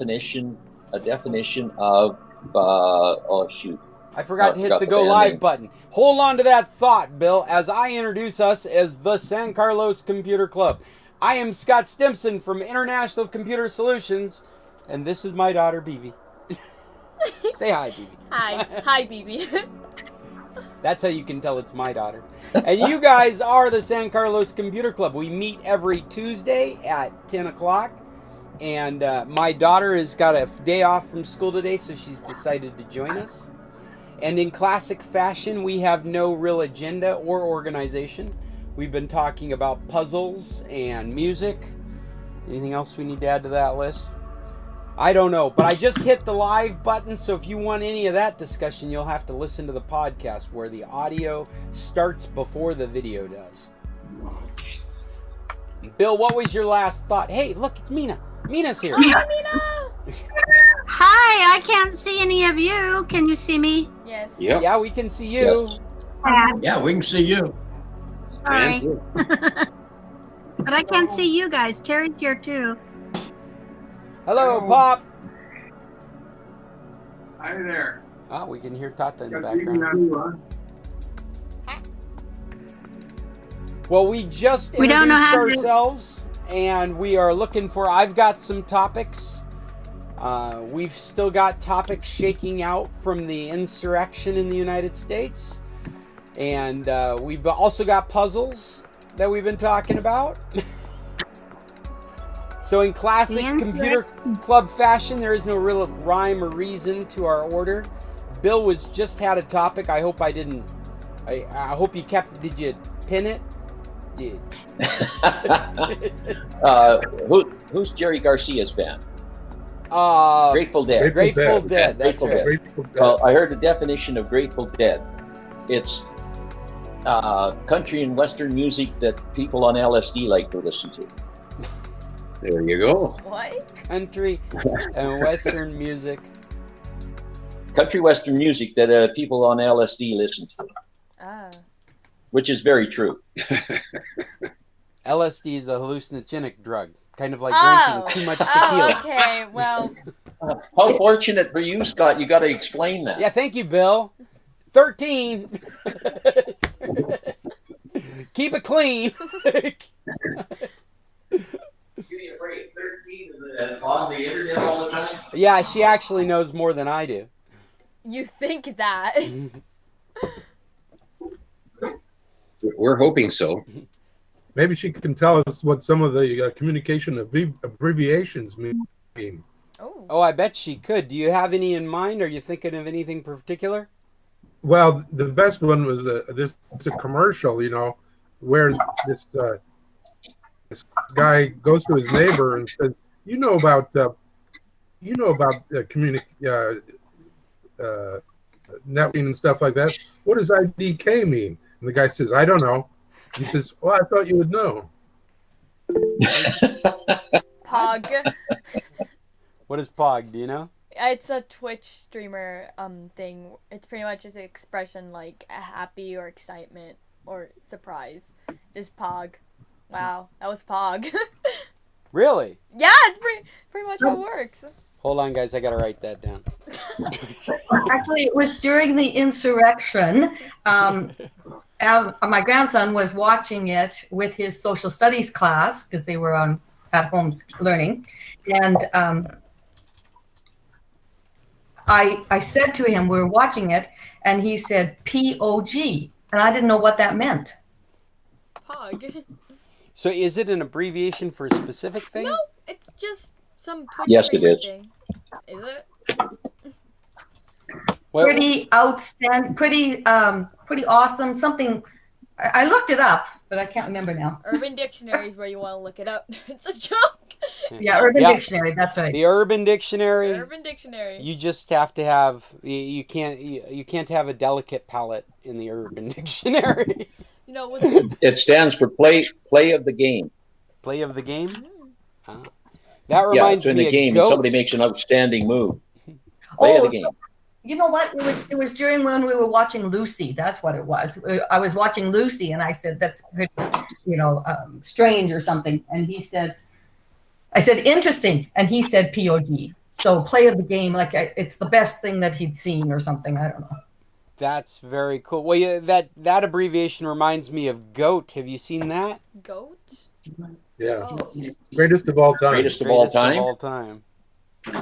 definition of oh shoot. I forgot to hit the go live button. Hold on to that thought, Bill, as I introduce us as the San Carlos Computer Club. I am Scott Stimson from International Computer Solutions, and this is my daughter, Vivi. Say hi, Vivi. Hi, Vivi. That's how you can tell it's my daughter. And you guys are the San Carlos Computer Club. We meet every Tuesday at 10 o'clock. And my daughter has got a day off from school today, so she's decided to join us. And in classic fashion, we have no real agenda or organization. We've been talking about puzzles and music. Anything else we need to add to that list? I don't know, but I just hit the live button, so if you want any of that discussion, you'll have to listen to the podcast where the audio starts before the video does. Bill, what was your last thought? Hey, look, it's Mina. Mina's here. Hi, Mina. Hi, I can't see any of you. Can you see me? Yes. Yep. Yeah, we can see you. Yes. Yeah, we can see you. Sorry. But I can't see you guys. Terry's here too. Hello, Pop. Hi there. Oh, we can hear Tata in the background. Well, we just We don't know introduced how to- ourselves, and we are looking for... I've got some topics. We've still got topics shaking out from the insurrection in the United States. And we've also got puzzles that we've been talking about. So in classic Computer Club fashion, there is no real rhyme or reason to our order. Bill was just had a topic. I hope I didn't... I hope you kept... Did you pin it? Who's Jerry Garcia's band? Grateful Dead. Grateful Dead. That's Grateful right. Dead. Grateful Dead. Well, I heard the definition of Grateful Dead. It's country and western music that people on LSD like to listen to. There you go. What? Country and western music. Country western music that people on LSD listen to, Ah. which is very true. LSD is a hallucinogenic drug, kind of like Oh. drinking too much tequila. Oh, okay. Well, How fortunate for you, Scott. You got to explain that. Yeah, thank you, Bill. 13. Keep it clean. Give me a break. 13 and on the internet all the time. Yeah, she actually knows more than I do. you think that. We're hoping so. Maybe she can tell us what some of the communication abbreviations mean. Oh. Oh, I bet she could. Do you have any in mind? Are you thinking of anything particular? Well, the best one was this. It's a commercial, where this guy goes to his neighbor and says, "You know about networking and stuff like that. What does IDK mean?" And the guy says, "I don't know." He says, "Well, I thought you would know." Pog. What is POG? Do you know? It's a Twitch streamer thing. It's pretty much just an expression like happy or excitement or surprise. Just Pog. Wow, that was Pog. Really? Yeah, it's pretty much how it works. Hold on, guys. I got to write that down. Actually, it was during the insurrection. My grandson was watching it with his social studies class because they were at home learning. And I said to him, we were watching it, and he said POG. And I didn't know what that meant. Pog. So is it an abbreviation for a specific thing? No, it's just some Twitch Yes, it streamer is. thing. Is it? Well, Pretty outstanding, pretty awesome. Something, I looked it up, but I can't remember now. Urban Dictionary is where you want to look it up. It's a joke. Yeah, Urban Yeah. Dictionary, that's right. the Urban Dictionary. Urban Dictionary. You just have to have you can't have a delicate palate in the Urban Dictionary. You know, with It stands for play of the game. Play of the game. That Yeah, reminds so in me the of game, goat. somebody makes an outstanding move. Play of the game. You know what? It was during when we were watching Lucy. That's what it was. I was watching Lucy, and I said, "That's pretty, strange or something." And he said, "I said interesting," and he said POG. So play of the game, like it's the best thing that he'd seen or something. I don't know. That's very cool. Well, yeah, that abbreviation reminds me of GOAT. Have you seen that? Goat? Yeah. Oh. Greatest of all time. Greatest of all time. Of all time.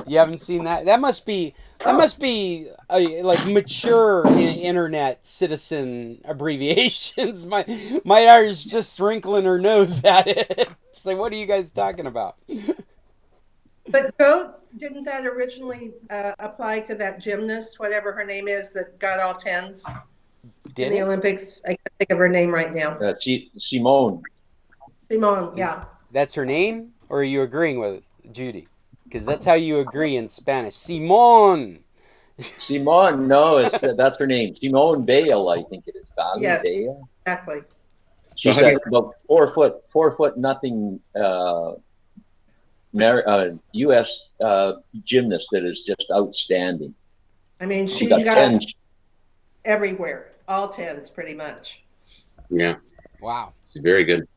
You haven't seen that? That must be a, like mature internet citizen abbreviations. My daughter's just wrinkling her nose at it. It's like, what are you guys talking about? But GOAT, didn't that originally apply to that gymnast, whatever her name is, that got all tens in the Olympics? I can't think of her name right now. Simone. Simone, yeah. That's her name, or are you agreeing with Judy? Because that's how you agree in Spanish. Simone. Simone, no, that's her name. Simone Bale, I think it is. Yes. Bale. Exactly. She's about 4 foot nothing U.S. Gymnast that is just outstanding. I mean, She she's got 10. everywhere, all tens pretty much. Yeah. Wow. She's very good.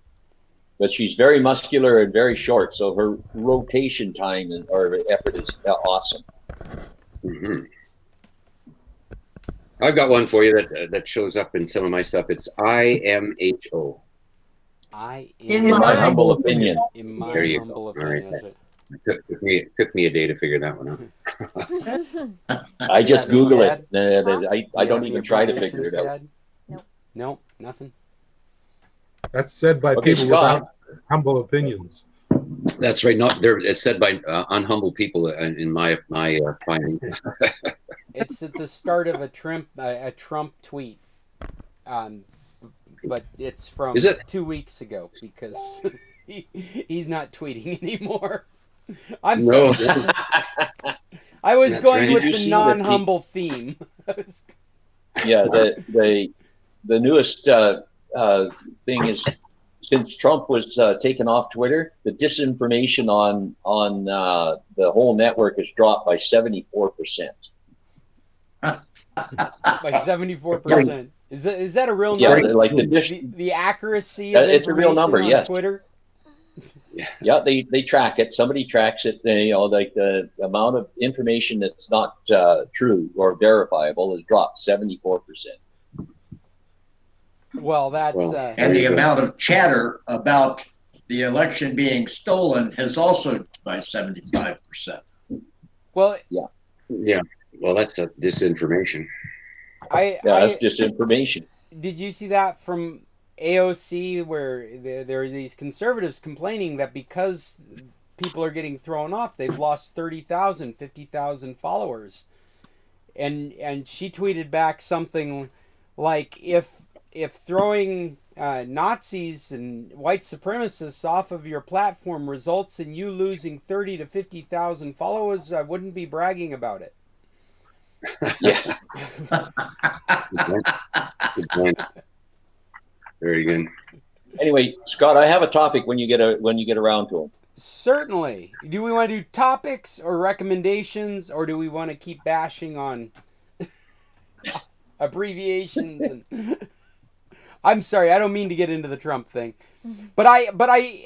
But she's very muscular and very short, so her rotation time or effort is awesome. Mm-hmm. I've got one for you that shows up in some of my stuff. It's IMHO. In In my my humble opinion. In my There you humble go. All right. opinion. That's It took me a day to figure that one out. I just Google it. right. I don't even try to figure it out. Nope, nothing. That's said by Okay, people Scott. without humble opinions. That's right. Not there. It's said by unhumble people in my finding. It's at the start of a Trump tweet, but it's from Is it? 2 weeks ago because he's not tweeting anymore. I'm No. sorry. I was That's going right. with Did you the see non-humble theme. Yeah, the newest thing is, since Trump was taken off Twitter, the disinformation on the whole network has dropped by 74%. By 74%. Is that a real Yeah, number? like The accuracy of it's a real number, information on yes. Twitter. Yeah, they track it. Somebody tracks it. Like the amount of information that's not true or verifiable has dropped 74%. Well, that's And the amount of chatter about the election being stolen has also by 75%. well. Yeah. Well, that's disinformation. That's disinformation. Did you see that from AOC where there are these conservatives complaining that because people are getting thrown off, they've lost 30,000, 50,000 followers, and she tweeted back something like, if throwing Nazis and white supremacists off of your platform results in you losing 30 to 50,000 followers, I wouldn't be bragging about it. Yeah. Good point. Very good. Anyway, Scott, I have a topic when you get around to them. Certainly. Do we want to do topics or recommendations, or do we want to keep bashing on abbreviations? And I'm sorry, I don't mean to get into the Trump thing, but I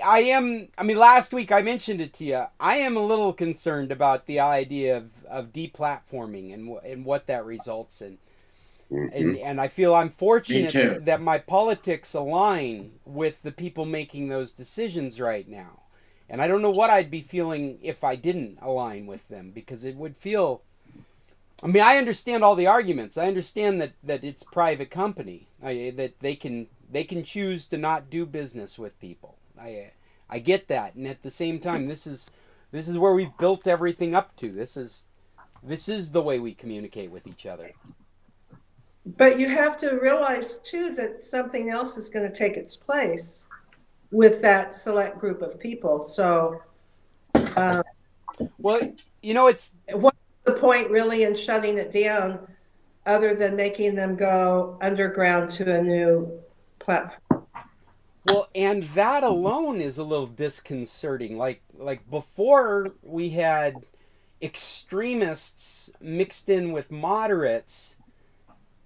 am. I mean, last week I mentioned it to you. I am a little concerned about the idea of deplatforming and what that results in. Mm-hmm. And I feel I'm Me too. fortunate that my politics align with the people making those decisions right now. And I don't know what I'd be feeling if I didn't align with them, because it would feel... I mean, I understand all the arguments. I understand that it's private company, that they can choose to not do business with people. I get that. And at the same time, this is where we've built everything up to. This is the way we communicate with each other. But you have to realize too that something else is going to take its place with that select group of people. So, well, it's what's the point really in shutting it down, other than making them go underground to a new platform? Well, and that alone is a little disconcerting. Like before, we had extremists mixed in with moderates.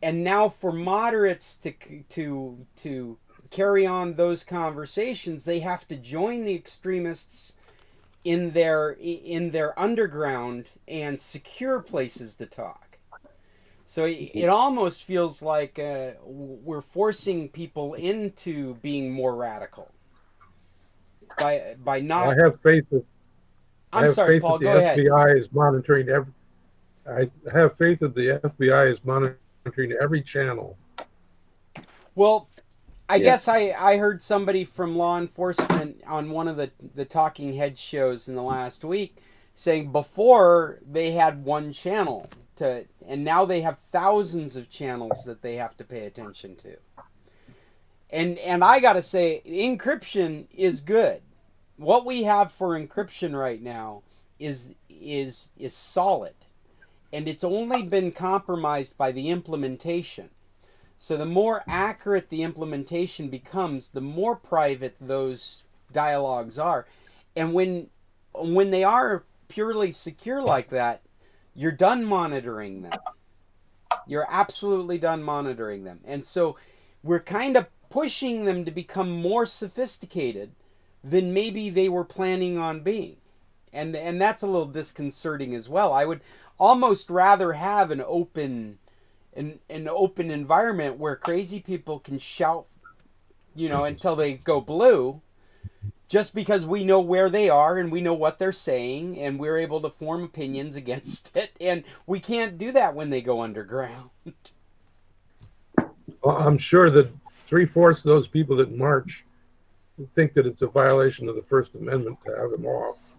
And now for moderates to carry on those conversations, they have to join the extremists in their underground and secure places to talk. So it almost feels like we're forcing people into being more radical by not. I have faith that I'm sorry, Paul. the Go ahead. FBI is monitoring every. I have faith that the FBI is monitoring every channel. Well, I guess I heard somebody from law enforcement on one of the Talking Head shows in the last week saying before they had one channel and now they have thousands of channels that they have to pay attention to. And I gotta say, encryption is good. What we have for encryption right now is solid, and it's only been compromised by the implementation. So the more accurate the implementation becomes, the more private those dialogues are. And when they are purely secure like that, you're done monitoring them. You're absolutely done monitoring them. And so we're kind of pushing them to become more sophisticated than maybe they were planning on being. And that's a little disconcerting as well. I would almost rather have an open environment where crazy people can shout, until they go blue, just because we know where they are and we know what they're saying and we're able to form opinions against it. And we can't do that when they go underground. Well, I'm sure that 3/4 of those people that march think that it's a violation of the First Amendment to have them off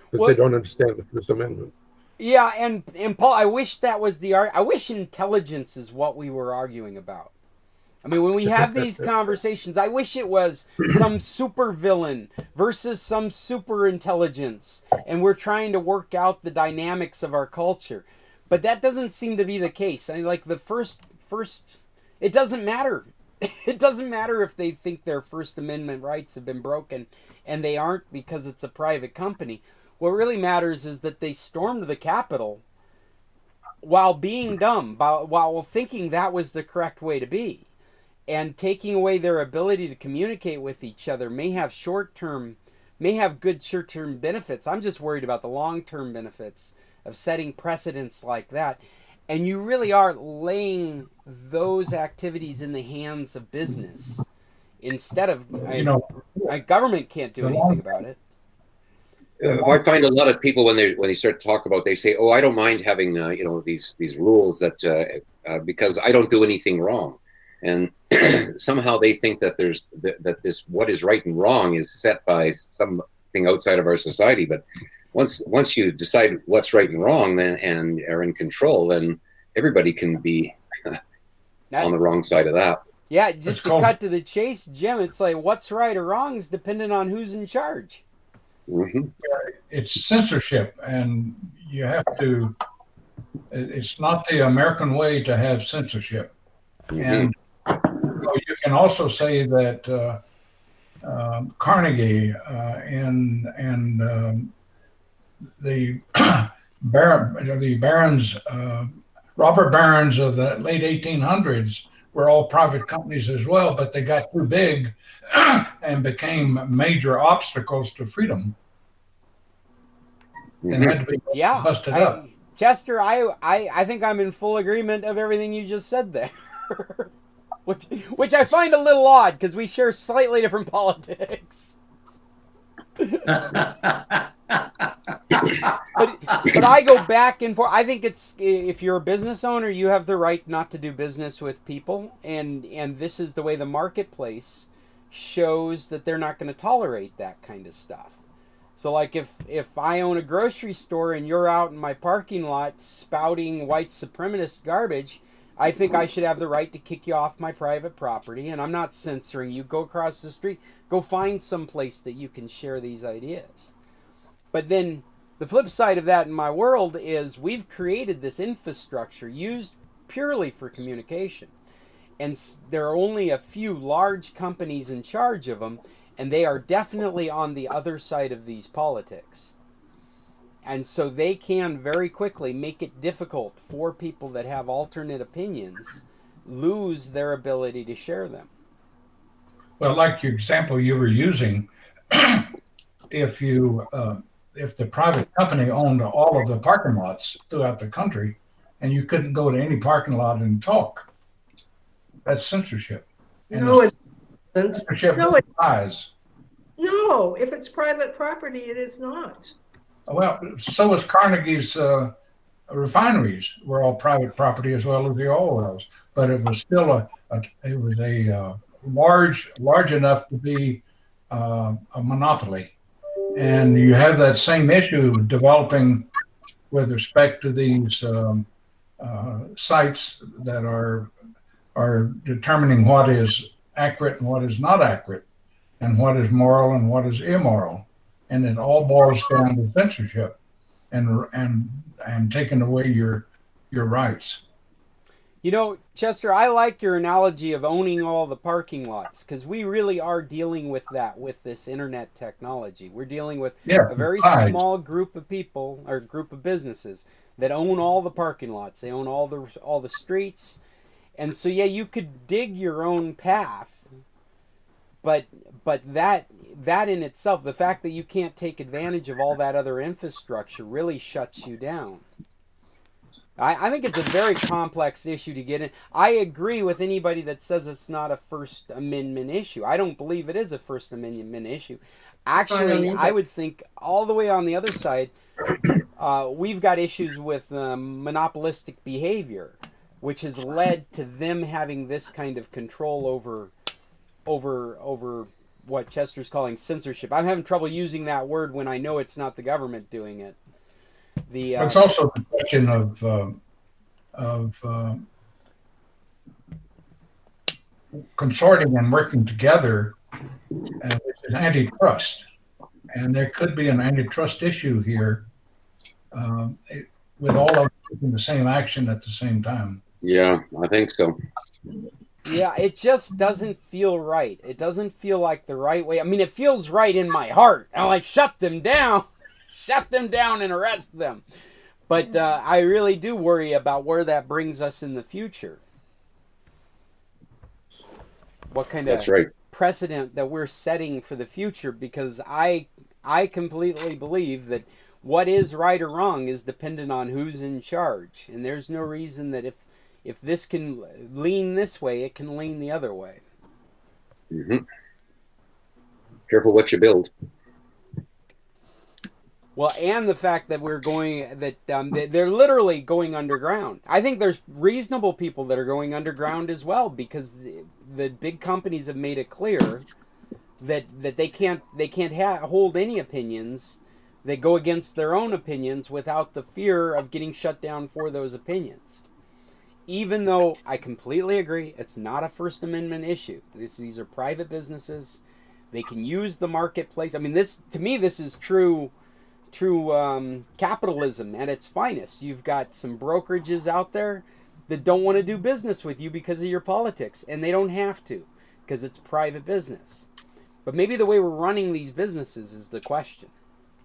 because they don't understand the First Amendment. Yeah, and Paul, I wish that was I wish intelligence is what we were arguing about. I mean, when we have these conversations, I wish it was some super villain versus some super intelligence, and we're trying to work out the dynamics of our culture. But that doesn't seem to be the case. I mean, like the first, it doesn't matter. It doesn't matter if they think their First Amendment rights have been broken, and they aren't because it's a private company. What really matters is that they stormed the Capitol while being dumb, while thinking that was the correct way to be. And taking away their ability to communicate with each other may have good short-term benefits. I'm just worried about the long-term benefits of setting precedents like that. And you really are laying those activities in the hands of business instead of, government can't do anything about it. I find a lot of people when they start to talk about, they say, "Oh, I don't mind having these rules that because I don't do anything wrong," and somehow they think that that this what is right and wrong is set by something outside of our society. But once you decide what's right and wrong, then and are in control, then everybody can be on the wrong side of that. Yeah, just to cut to the chase, Jim, it's like what's right or wrong is dependent on who's in charge. Mm-hmm. It's censorship, and you have to. It's not the American way to have censorship, and you can also say that Carnegie and the barons, robber barons of the late 1800s were all private companies as well, but they got too big and became major obstacles to freedom. And had to be busted up. Chester, I think I'm in full agreement of everything you just said there. which I find a little odd because we share slightly different politics. But I go back and forth. I think it's if you're a business owner, you have the right not to do business with people, and this is the way the marketplace shows that they're not going to tolerate that kind of stuff. So like if I own a grocery store and you're out in my parking lot spouting white supremacist garbage, I think I should have the right to kick you off my private property, and I'm not censoring you. Go across the street. Go find some place that you can share these ideas. But then the flip side of that in my world is we've created this infrastructure used purely for communication. And there are only a few large companies in charge of them, and they are definitely on the other side of these politics. And so they can very quickly make it difficult for people that have alternate opinions lose their ability to share them. Well, like your example you were using, if you if the private company owned all of the parking lots throughout the country, and you couldn't go to any parking lot and talk, that's censorship. And No, it isn't. censorship No, it, applies. no, if it's private property, it is not. Well, so was Carnegie's refineries were all private property as well as the oil wells, but it was still a large enough to be a monopoly. And you have that same issue developing with respect to these sites that are determining what is accurate and what is not accurate, and what is moral and what is immoral, and it all boils down to censorship and taking away your rights. You know, Chester, I like your analogy of owning all the parking lots, because we really are dealing with that with this internet technology. We're dealing with a very small group of people or group of businesses that own all the parking lots. They own all the streets. And so, yeah, you could dig your own path, but that in itself, the fact that you can't take advantage of all that other infrastructure really shuts you down. I think it's a very complex issue to get in. I agree with anybody that says it's not a First Amendment issue. I don't believe it is a First Amendment issue. Actually, I would think all the way on the other side, we've got issues with monopolistic behavior, which has led to them having this kind of control over what Chester's calling censorship. I'm having trouble using that word when I know it's not the government doing it. It's also the question of consorting and working together, which is antitrust, and there could be an antitrust issue here with all of them taking the same action at the same time. Yeah, I think so. Yeah, it just doesn't feel right. It doesn't feel like the right way. I mean, it feels right in my heart. I'm like, shut them down. Shut them down and arrest them. But I really do worry about where that brings us in the future. What kind of precedent that we're setting for the future, because I completely believe that what is right or wrong is dependent on who's in charge. And there's no reason that if this can lean this way, it can lean the other way. Mm-hmm. Careful what you build. Well, and the fact that they're literally going underground. I think there's reasonable people that are going underground as well, because the big companies have made it clear that they can't hold any opinions that go against their own opinions without the fear of getting shut down for those opinions. Even though I completely agree, it's not a First Amendment issue. These are private businesses. They can use the marketplace. I mean, this is true capitalism at its finest. You've got some brokerages out there that don't want to do business with you because of your politics, and they don't have to, because it's private business. But maybe the way we're running these businesses is the question.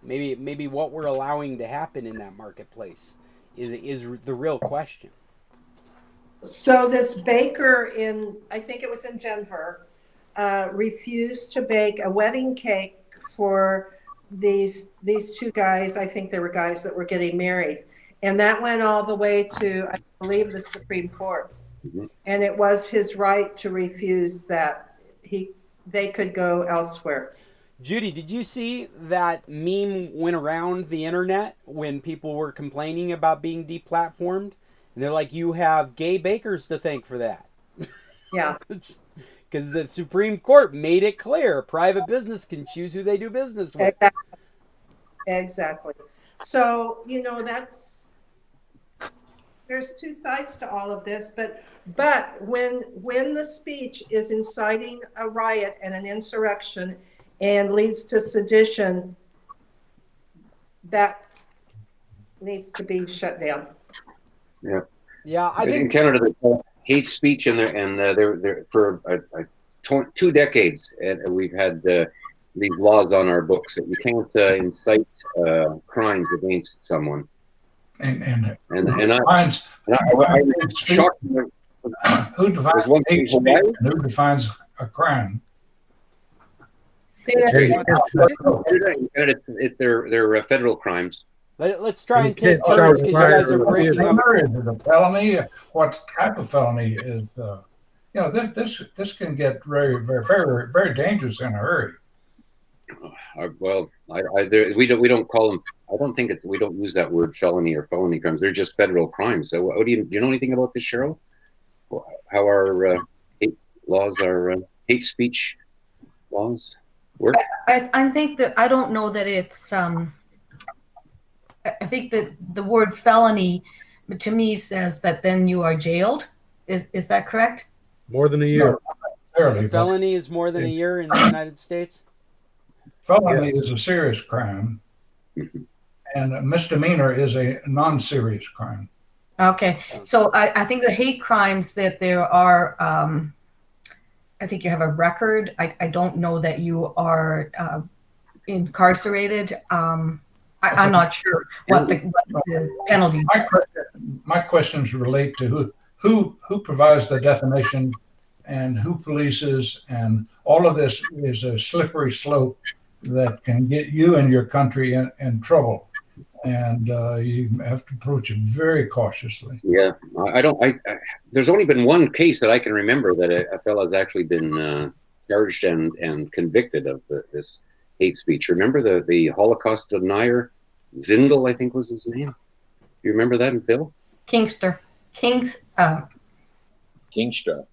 Maybe what we're allowing to happen in that marketplace is the real question. So this baker I think it was in Denver, refused to bake a wedding cake for these two guys. I think they were guys that were getting married, and that went all the way to, I believe, the Supreme Court. Mm-hmm. And it was his right to refuse that. They could go elsewhere. Judy, did you see that meme went around the internet when people were complaining about being deplatformed? And they're like, you have gay bakers to thank for that. Yeah. Because the Supreme Court made it clear private business can choose who they do business with. Exactly. So, there's two sides to all of this, but when the speech is inciting a riot and an insurrection and leads to sedition, that needs to be shut down. Yeah. Yeah, I think in Canada there's hate speech, and they're for 2 decades, and we've had these laws on our books that you can't incite crimes against someone. And I shocked. Who defines hate speech and who defines a crime? Say that And again. They're federal crimes. Let's try and You can't take turns shout because you fire guys are or breaking anything. up. Is it a felony? What type of felony is? This can get very dangerous in a hurry. Well, we don't call them. I don't think we don't use that word felony or felony crimes. They're just federal crimes. So, do you know anything about this, Cheryl? How our hate laws, our hate speech laws work? I think that I don't know that it's. I think that the word felony, to me, says that then you are jailed. Is that correct? More than a year. Fairly, Felony is more than a year in the United States. felony Yes. is a serious crime, Mhm. and a misdemeanor is a non-serious crime. Okay, so I think the hate crimes that there are, I think you have a record. I don't know that you are incarcerated. I'm not sure what the penalty. My questions relate to who provides the definition and who polices, and all of this is a slippery slope that can get you and your country in trouble, and you have to approach it very cautiously. Yeah, I don't. There's only been one case that I can remember that a fellow has actually been charged and convicted of this hate speech. Remember the Holocaust denier, Zindel, I think was his name. You remember that, Phil? Kingstra,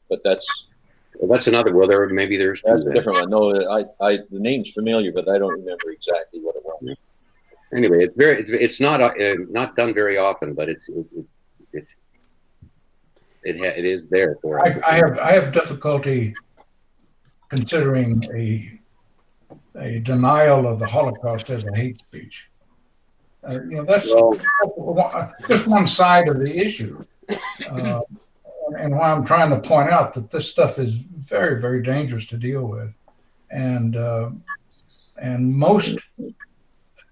but that's another. Well, there's a two different one. No, the name's familiar, but I don't remember exactly what it was. Yeah. Anyway, it's not done very often, but it is there for. I have difficulty considering a denial of the Holocaust as a hate speech. That's just one side of the issue. And why I'm trying to point out that this stuff is very, very dangerous to deal with. And the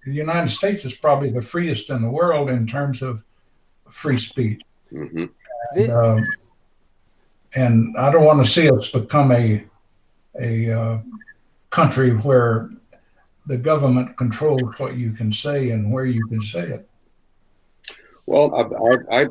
United States is probably the freest in the world in terms of free speech. Mm-hmm. And I don't want to see us become a country where the government controls what you can say and where you can say it. Well, I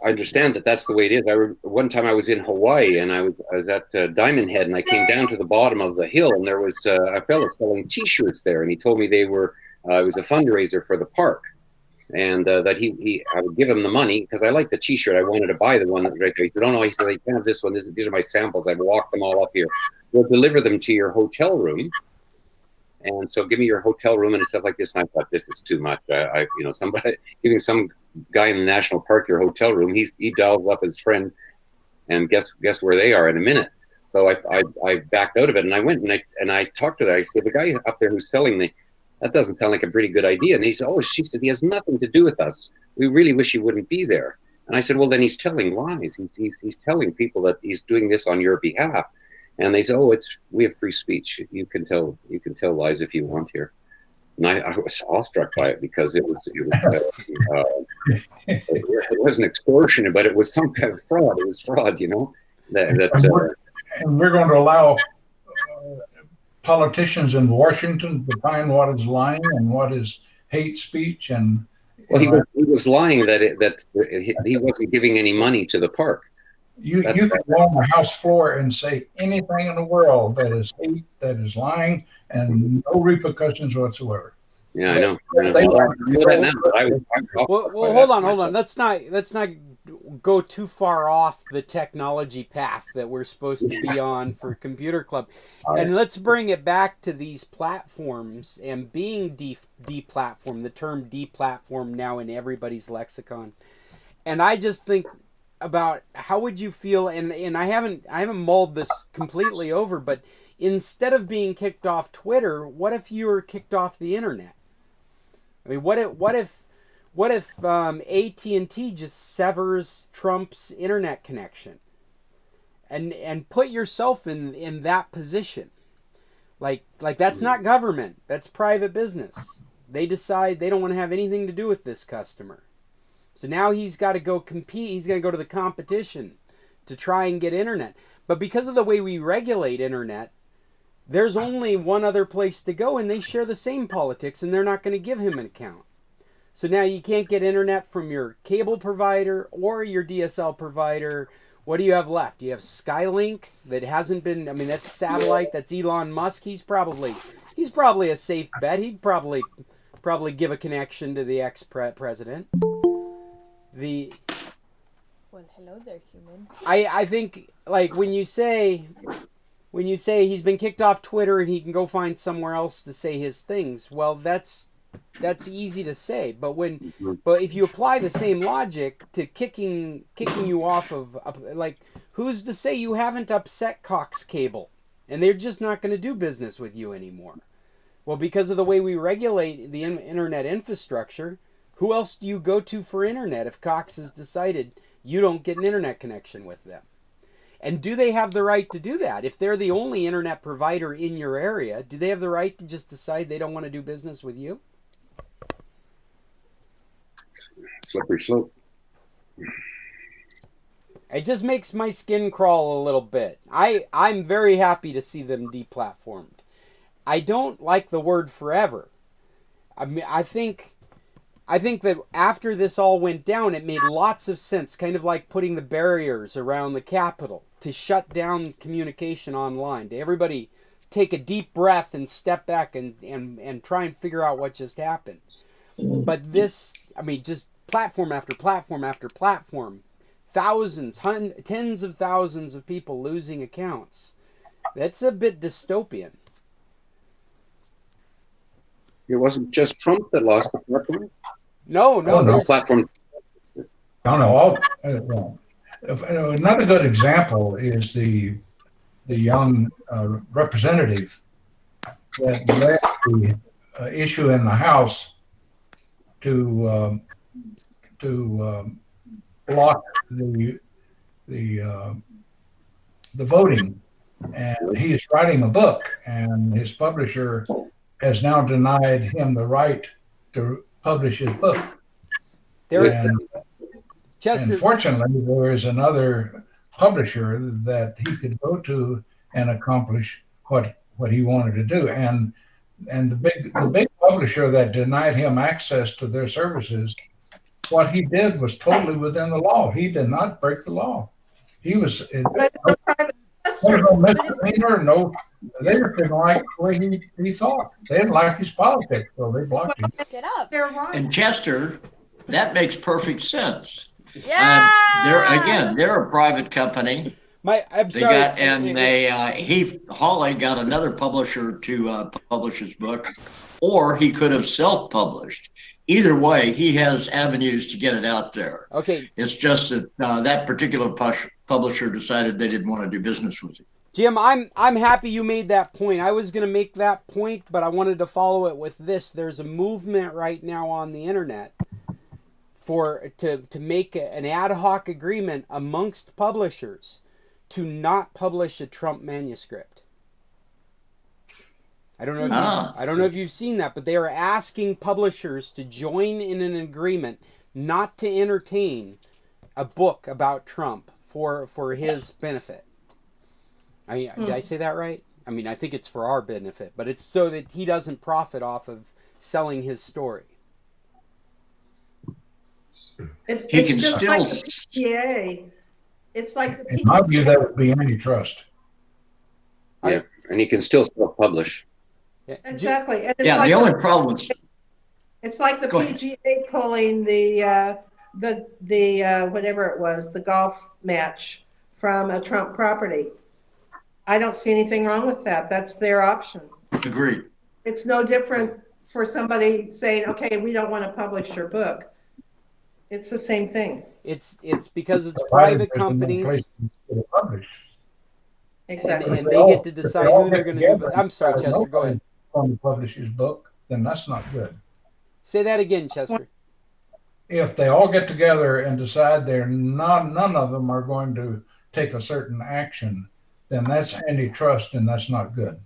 understand that that's the way it is. One time I was in Hawaii and I was at Diamond Head, and I came down to the bottom of the hill, and there was a fellow selling T-shirts there, and he told me they were it was a fundraiser for the park, and that I would give him the money because I liked the T-shirt. I wanted to buy the one that right there. He said, "Oh no," he said, "I can't have this one. These are my samples. I've walked them all up here. We'll deliver them to your hotel room." And so give me your hotel room and stuff like this. And I thought, this is too much. Somebody giving some guy in the national park your hotel room, he dials up his friend, and guess where they are in a minute. So I backed out of it, and I went and I talked to that. I said, the guy up there who's selling that doesn't sound like a pretty good idea. And he said, she said, he has nothing to do with us. We really wish he wouldn't be there. And I said, well, then he's telling lies. He's telling people that he's doing this on your behalf. And they said, we have free speech. You can tell lies if you want here. And I was awestruck by it because it wasn't extortion, but it was some kind of fraud. It was fraud, and we're going to allow politicians in Washington to define what is lying and what is hate speech. And he was lying that he wasn't giving any money to the park. You can go on the House floor and say anything in the world that is hate, that is lying, and no repercussions whatsoever. Yeah, I know. Well, hold on. Let's not go too far off the technology path that we're supposed to be on for Computer Club, and let's bring it back to these platforms and being deplatformed. The term deplatformed now in everybody's lexicon, and I just think about how would you feel, and I haven't mulled this completely over, but instead of being kicked off Twitter, what if you were kicked off the internet? I mean, what if AT&T just severs Trump's internet connection, and put yourself in that position? Like that's not government, that's private business. They decide they don't want to have anything to do with this customer. So now he's got to go compete. He's going to go to the competition to try and get internet. But because of the way we regulate internet, there's only one other place to go, and they share the same politics, and they're not going to give him an account. So now you can't get internet from your cable provider or your DSL provider. What do you have left? You have Skylink that hasn't been, I mean, that's satellite, that's Elon Musk. He's probably a safe bet. He'd probably give a connection to the ex-president. Well, hello there, human. I think, like, when you say he's been kicked off Twitter and he can go find somewhere else to say his things, well, that's easy to say. But if you apply the same logic to kicking you off of, like, who's to say you haven't upset Cox Cable and they're just not going to do business with you anymore? Well, because of the way we regulate the internet infrastructure, who else do you go to for internet if Cox has decided you don't get an internet connection with them? And do they have the right to do that? If they're the only internet provider in your area, do they have the right to just decide they don't want to do business with you? Slippery slope. It just makes my skin crawl a little bit. I'm very happy to see them deplatformed. I don't like the word forever. I mean, I think that after this all went down, it made lots of sense, kind of like putting the barriers around the Capitol to shut down communication online, to everybody take a deep breath and step back and try and figure out what just happened. But this, I mean, just platform after platform after platform, thousands, tens of thousands of people losing accounts. That's a bit dystopian. It wasn't just Trump that lost the platform. No, Platform. Another good example is the young representative that led the issue in the House to block the voting, and he is writing a book, and his publisher has now denied him the right to publish his book. Fortunately, there is another publisher that he could go to and accomplish what he wanted to do. And the big publisher that denied him access to their services, what he did was totally within the law. He did not break the law. He was no misdemeanor, no. They didn't like the way he thought. They didn't like his politics, so they blocked him. Get up. And Chester, that makes perfect sense. Yeah. They're a private company. Hawley got another publisher to publish his book, or he could have self-published. Either way, he has avenues to get it out there. Okay. It's just that that particular publisher decided they didn't want to do business with him. Jim, I'm happy you made that point. I was going to make that point, but I wanted to follow it with this. There's a movement right now on the internet to make an ad hoc agreement amongst publishers to not publish a Trump manuscript. I don't know if you've seen that, but they are asking publishers to join in an agreement not to entertain a book about Trump for his benefit. Did I say that right? I mean, I think it's for our benefit, but it's so that he doesn't profit off of selling his story. It's just like the PGA. It's like the PGA. In my view, that would be antitrust. Yeah, and he can still self-publish. Exactly. And it's yeah, like the only problem is it's like the PGA pulling the whatever it was, the golf match from a Trump property. I don't see anything wrong with that. That's their option. Agreed. It's no different for somebody saying, okay, we don't want to publish your book. It's the same thing. It's because it's private companies. Exactly. And they get to decide who they're going to do. I'm sorry, Chester, go ahead. To publish his book, then that's not good. Say that again, Chester. If they all get together and decide none of them are going to take a certain action, then that's antitrust, and that's not good.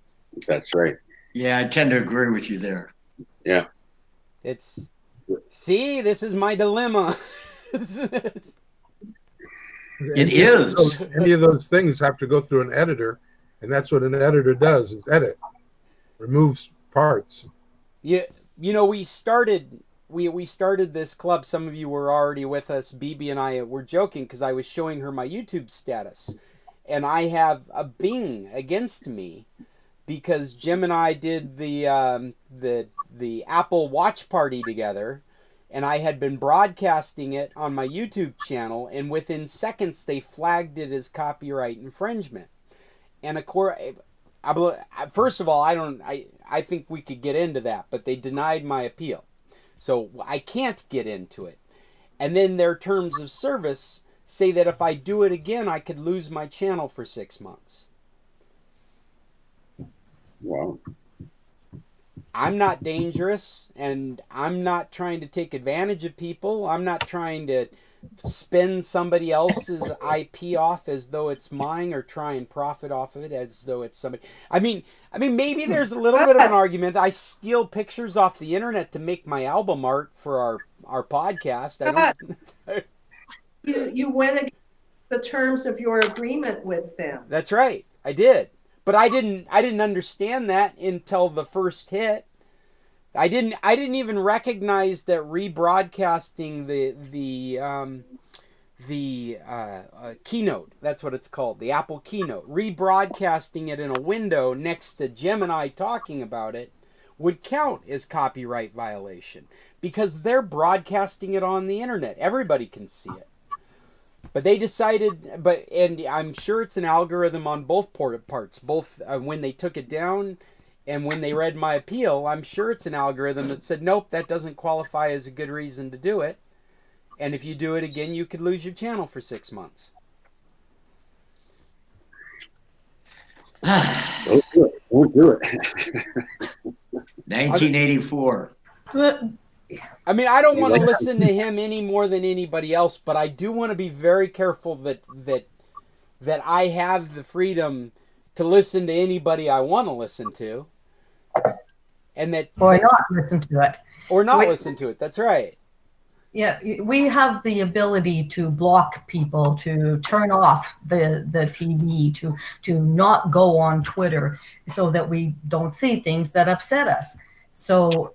That's right. Yeah, I tend to agree with you there. Yeah. See, this is my dilemma. It is. Any of those things have to go through an editor, And that's what an editor does, is edit, removes parts. Yeah, we started this club. Some of you were already with us. Bibi and I were joking because I was showing her my YouTube status, and I have a bing against me because Jim and I did the Apple Watch Party together, and I had been broadcasting it on my YouTube channel, and within seconds they flagged it as copyright infringement. And of course, first of all, I think we could get into that, but they denied my appeal, so I can't get into it. And then their terms of service say that if I do it again, I could lose my channel for 6 months. Wow. I'm not dangerous, and I'm not trying to take advantage of people. I'm not trying to spin somebody else's IP off as though it's mine, or try and profit off of it as though it's somebody. I mean, maybe there's a little bit of an argument. I steal pictures off the internet to make my album art for our podcast. I don't. You went against the terms of your agreement with them. That's right. I did. But I didn't understand that until the first hit. I didn't even recognize that rebroadcasting the keynote, that's what it's called, the Apple keynote, rebroadcasting it in a window next to Jim and I talking about it would count as copyright violation because they're broadcasting it on the internet. Everybody can see it. But they decided, and I'm sure it's an algorithm on both parts, both when they took it down and when they read my appeal. I'm sure it's an algorithm that said, nope, that doesn't qualify as a good reason to do it. And if you do it again, you could lose your channel for 6 months. Don't do it. Don't do it. 1984. I mean, I don't want to listen to him any more than anybody else, but I do want to be very careful that I have the freedom to listen to anybody I want to listen to, and that Or not listen to it. Or not listen to it. That's right. Yeah, we have the ability to block people, to turn off the TV, to not go on Twitter so that we don't see things that upset us. So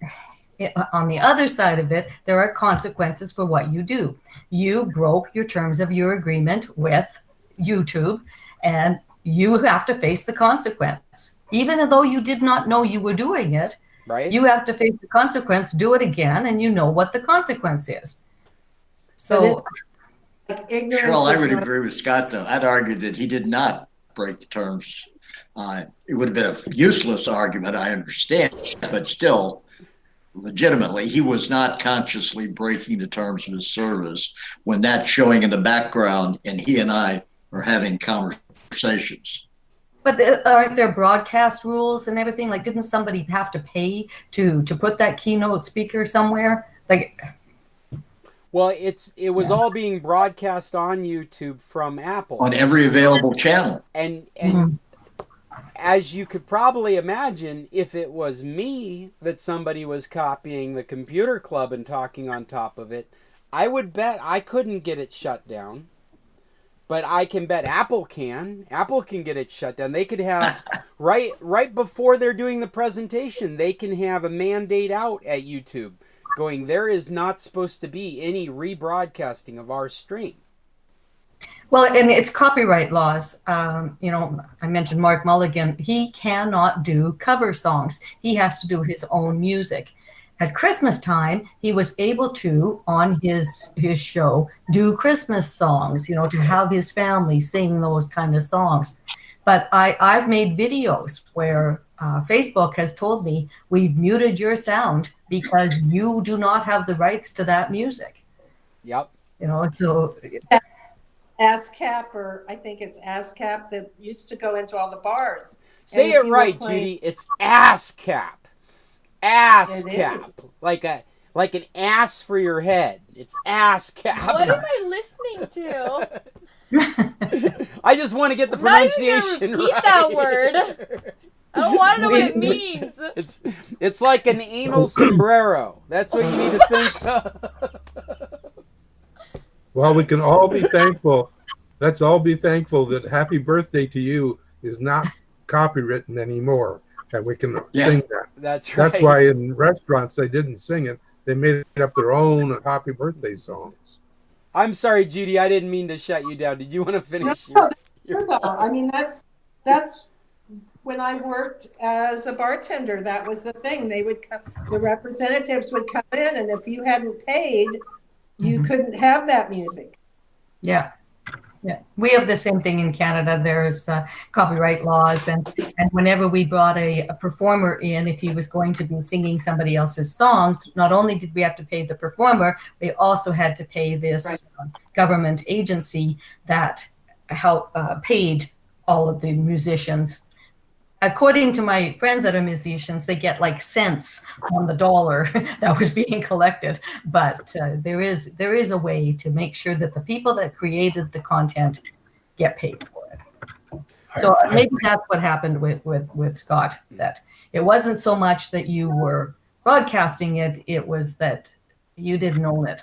on the other side of it, there are consequences for what you do. You broke your terms of your agreement with YouTube, and you have to face the consequence. Even though you did not know you were doing it, right? You have to face the consequence, do it again, and you know what the consequence is. So, Cheryl, I would agree with Scott, though. I'd argue that he did not break the terms. It would have been a useless argument, I understand, but still, legitimately, he was not consciously breaking the terms of his service when that's showing in the background and he and I are having conversations. But aren't there broadcast rules and everything? Like, didn't somebody have to pay to put that keynote speaker somewhere? Like, well, it was all being broadcast on YouTube from Apple on every available channel. And as you could probably imagine, if it was me that somebody was copying the Computer Club and talking on top of it, I would bet I couldn't get it shut down. But I can bet Apple can. Apple can get it shut down. They could have, right before they're doing the presentation, they can have a mandate out at YouTube going, there is not supposed to be any rebroadcasting of our stream. well, and it's copyright laws. I mentioned Mark Mulligan. He cannot do cover songs. He has to do his own music. At Christmas time, he was able to, on his show, do Christmas songs, to have his family sing those kind of songs. But I've made videos where Facebook has told me, we've muted your sound because you do not have the rights to that music. Yep. So... ASCAP, or I think it's ASCAP, that used to go into all the bars. Say it right, Judy. It's ASCAP. ASCAP, like an ass for your head. It's ASCAP. What am I listening to? I just want to get the pronunciation repeat right. that word. I don't want to know what it means. It's like an anal sombrero. That's what you need to think of. Well, we can all be thankful. Let's all be thankful that happy birthday to you is not copywritten anymore, and we can Yeah. sing that. That's right. That's why in restaurants they didn't sing it. They made up their own happy birthday songs. I'm sorry, Judy. I didn't mean to shut you down. Did you want to finish? No, your no, I mean, that's when I worked as a bartender. That was the thing. They would come, the representatives would come in, and if you hadn't paid, you couldn't have that music. Yeah. Yeah, we have the same thing in Canada. There's copyright laws, and whenever we brought a performer in, if he was going to be singing somebody else's songs, not only did we have to pay the performer, we also had to pay this government agency that paid all of the musicians. According to my friends that are musicians, they get like cents on the dollar that was being collected. But there is a way to make sure that the people that created the content get paid for it. So maybe that's what happened with Scott, that it wasn't so much that you were broadcasting it, it was that you didn't own it.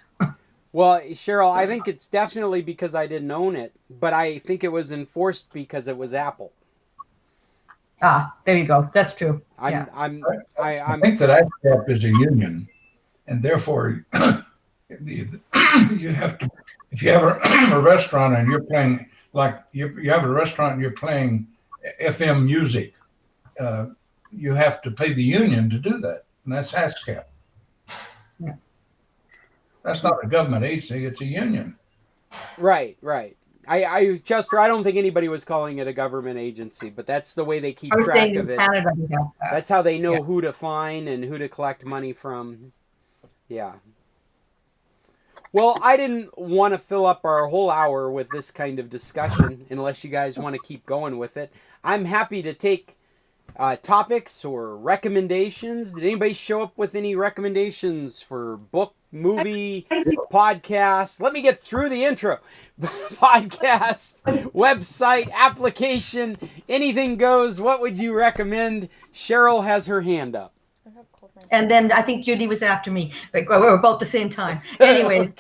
Well, Cheryl, I think it's definitely because I didn't own it, but I think it was enforced because it was Apple. Ah, there you go. That's true. I think that ASCAP is a union, and therefore you have to. If you have a restaurant and you're playing, like you have a restaurant and you're playing FM music, you have to pay the union to do that, and that's ASCAP. Yeah. That's not a government agency; it's a union. Right. Chester, I don't think anybody was calling it a government agency, but that's the way they keep track of it. Canada, that's how they know who to fine and who to collect money from. Yeah. Well, I didn't want to fill up our whole hour with this kind of discussion unless you guys want to keep going with it. I'm happy to take topics or recommendations. Did anybody show up with any recommendations for book, movie, podcast? Let me get through the intro. Podcast, website, application, anything goes. What would you recommend? Cheryl has her hand up. And then I think Judy was after me. We were both the same time. Anyways,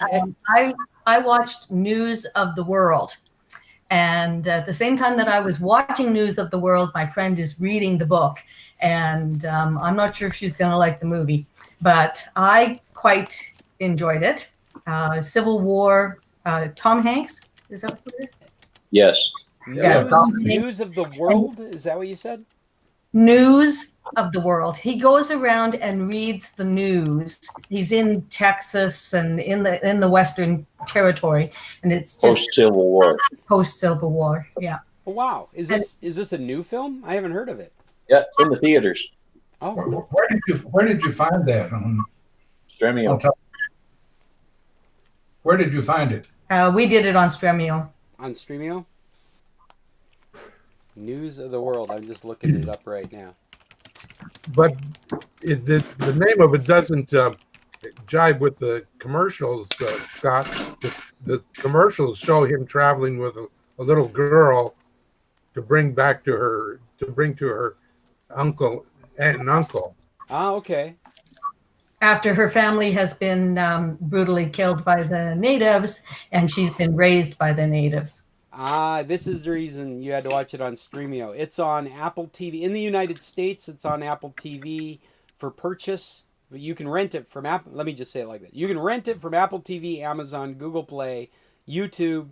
I watched News of the World. And at the same time that I was watching News of the World, my friend is reading the book. And I'm not sure if she's going to like the movie, but I quite enjoyed it. Civil War, Tom Hanks, is that what it is? Yes. News of the World, is that what you said? News of the World. He goes around and reads the news. He's in Texas and in the Western Territory, and it's just post-Civil War. Post-Civil War, yeah. Oh, wow, is this a new film? I haven't heard of it. Yeah, in the theaters. Oh, where did you find that on Stremio? Where did you find it? We did it on Stremio. On Stremio? News of the World. I'm just looking it up right now. But the name of it doesn't jibe with the commercials, Scott. The commercials show him traveling with a little girl to bring to her aunt and uncle. Ah, okay. After her family has been brutally killed by the natives, and she's been raised by the natives. Ah, this is the reason you had to watch it on Stremio. It's on Apple TV. In the United States, it's on Apple TV for purchase. But you can rent it from Apple. Let me just say it like that. You can rent it from Apple TV, Amazon, Google Play, YouTube,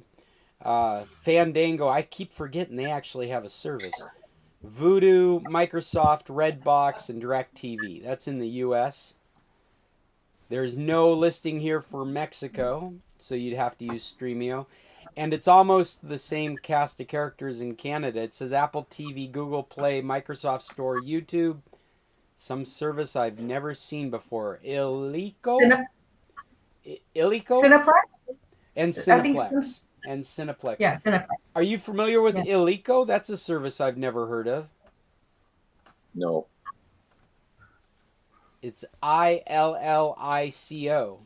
Fandango. I keep forgetting they actually have a service. Vudu, Microsoft, Redbox, and DirecTV. That's in the U.S. There's no listing here for Mexico, so you'd have to use Stremio. And it's almost the same cast of characters in Canada. It says Apple TV, Google Play, Microsoft Store, YouTube, some service I've never seen before. Illico? Cineplex? And Cineplex. And Cineplex. Yeah, Cineplex. Are you familiar with Illico? That's a service I've never heard of. No. It's ILLICO.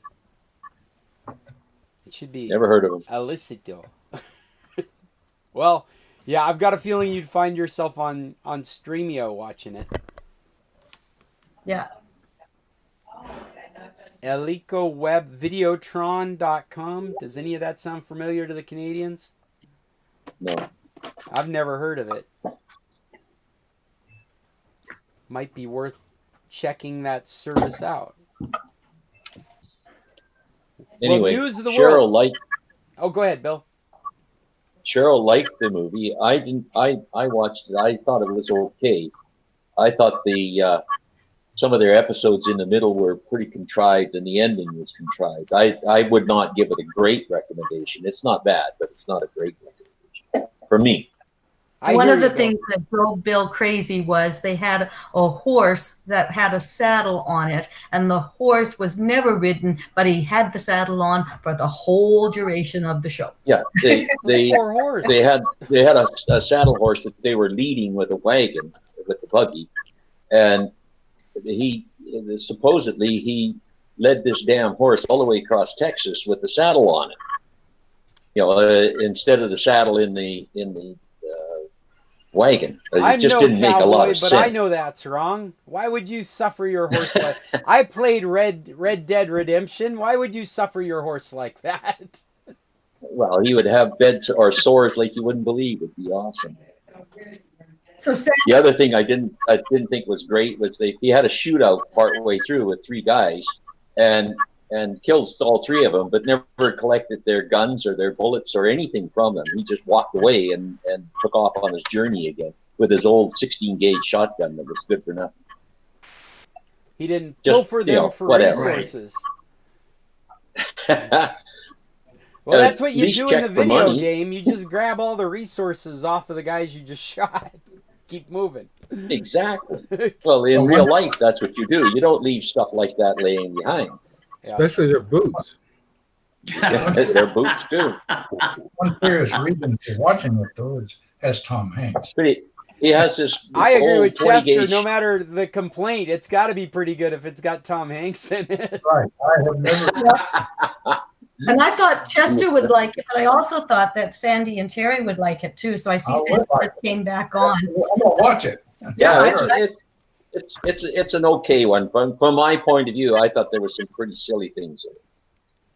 It should be. Never heard of him. Illicito. Well, yeah, I've got a feeling you'd find yourself on Stremio watching it. Yeah. Elico Web Videotron.com. Does any of that sound familiar to the Canadians? No. I've never heard of it. might be worth checking that service out. Anyway, News of the Cheryl world. liked. Oh, go ahead, Bill. Cheryl liked the movie. I didn't. I watched it. I thought it was okay. I thought the some of their episodes in the middle were pretty contrived, and the ending was contrived. I would not give it a great recommendation. It's not bad, but it's not a great recommendation for me. One of the things that drove Bill crazy was they had a horse that had a saddle on it, and the horse was never ridden, but he had the saddle on for the whole duration of the show. Yeah, they Poor horse. they had a saddle horse that they were leading with a wagon with the buggy, and he supposedly he led this damn horse all the way across Texas with the saddle on it. You know, instead of the saddle in the wagon. I'm just no didn't make a lot cowboy, of but sense. I know that's wrong. Why would you suffer your horse like? I played Red Dead Redemption. Why would you suffer your horse like that? Well, he would have beds or sores like you wouldn't believe. It'd be awesome. So the other thing I didn't think was great was he had a shootout partway through with three guys and killed all three of them, but never collected their guns or their bullets or anything from them. He just walked away and took off on his journey again with his old 16 gauge shotgun that was good for nothing. He didn't pilfer them for resources. Well, that's what you do in the video game. You just grab all the resources off of the guys you just shot. Keep moving. Exactly. Well, in real life, that's what you do. You don't leave stuff like that laying behind. Especially their boots. Yeah, their boots too. One curious reason for watching it, though, has Tom Hanks. But he has this. I agree with Chester. No matter the complaint, it's got to be pretty good if it's got Tom Hanks in it. Right. I have never. And I thought Chester would like it, but I also thought that Sandy and Terry would like it too. So I see Sandy just came back on. I'm gonna watch it. Yeah, it's an okay one. From my point of view, I thought there were some pretty silly things in it.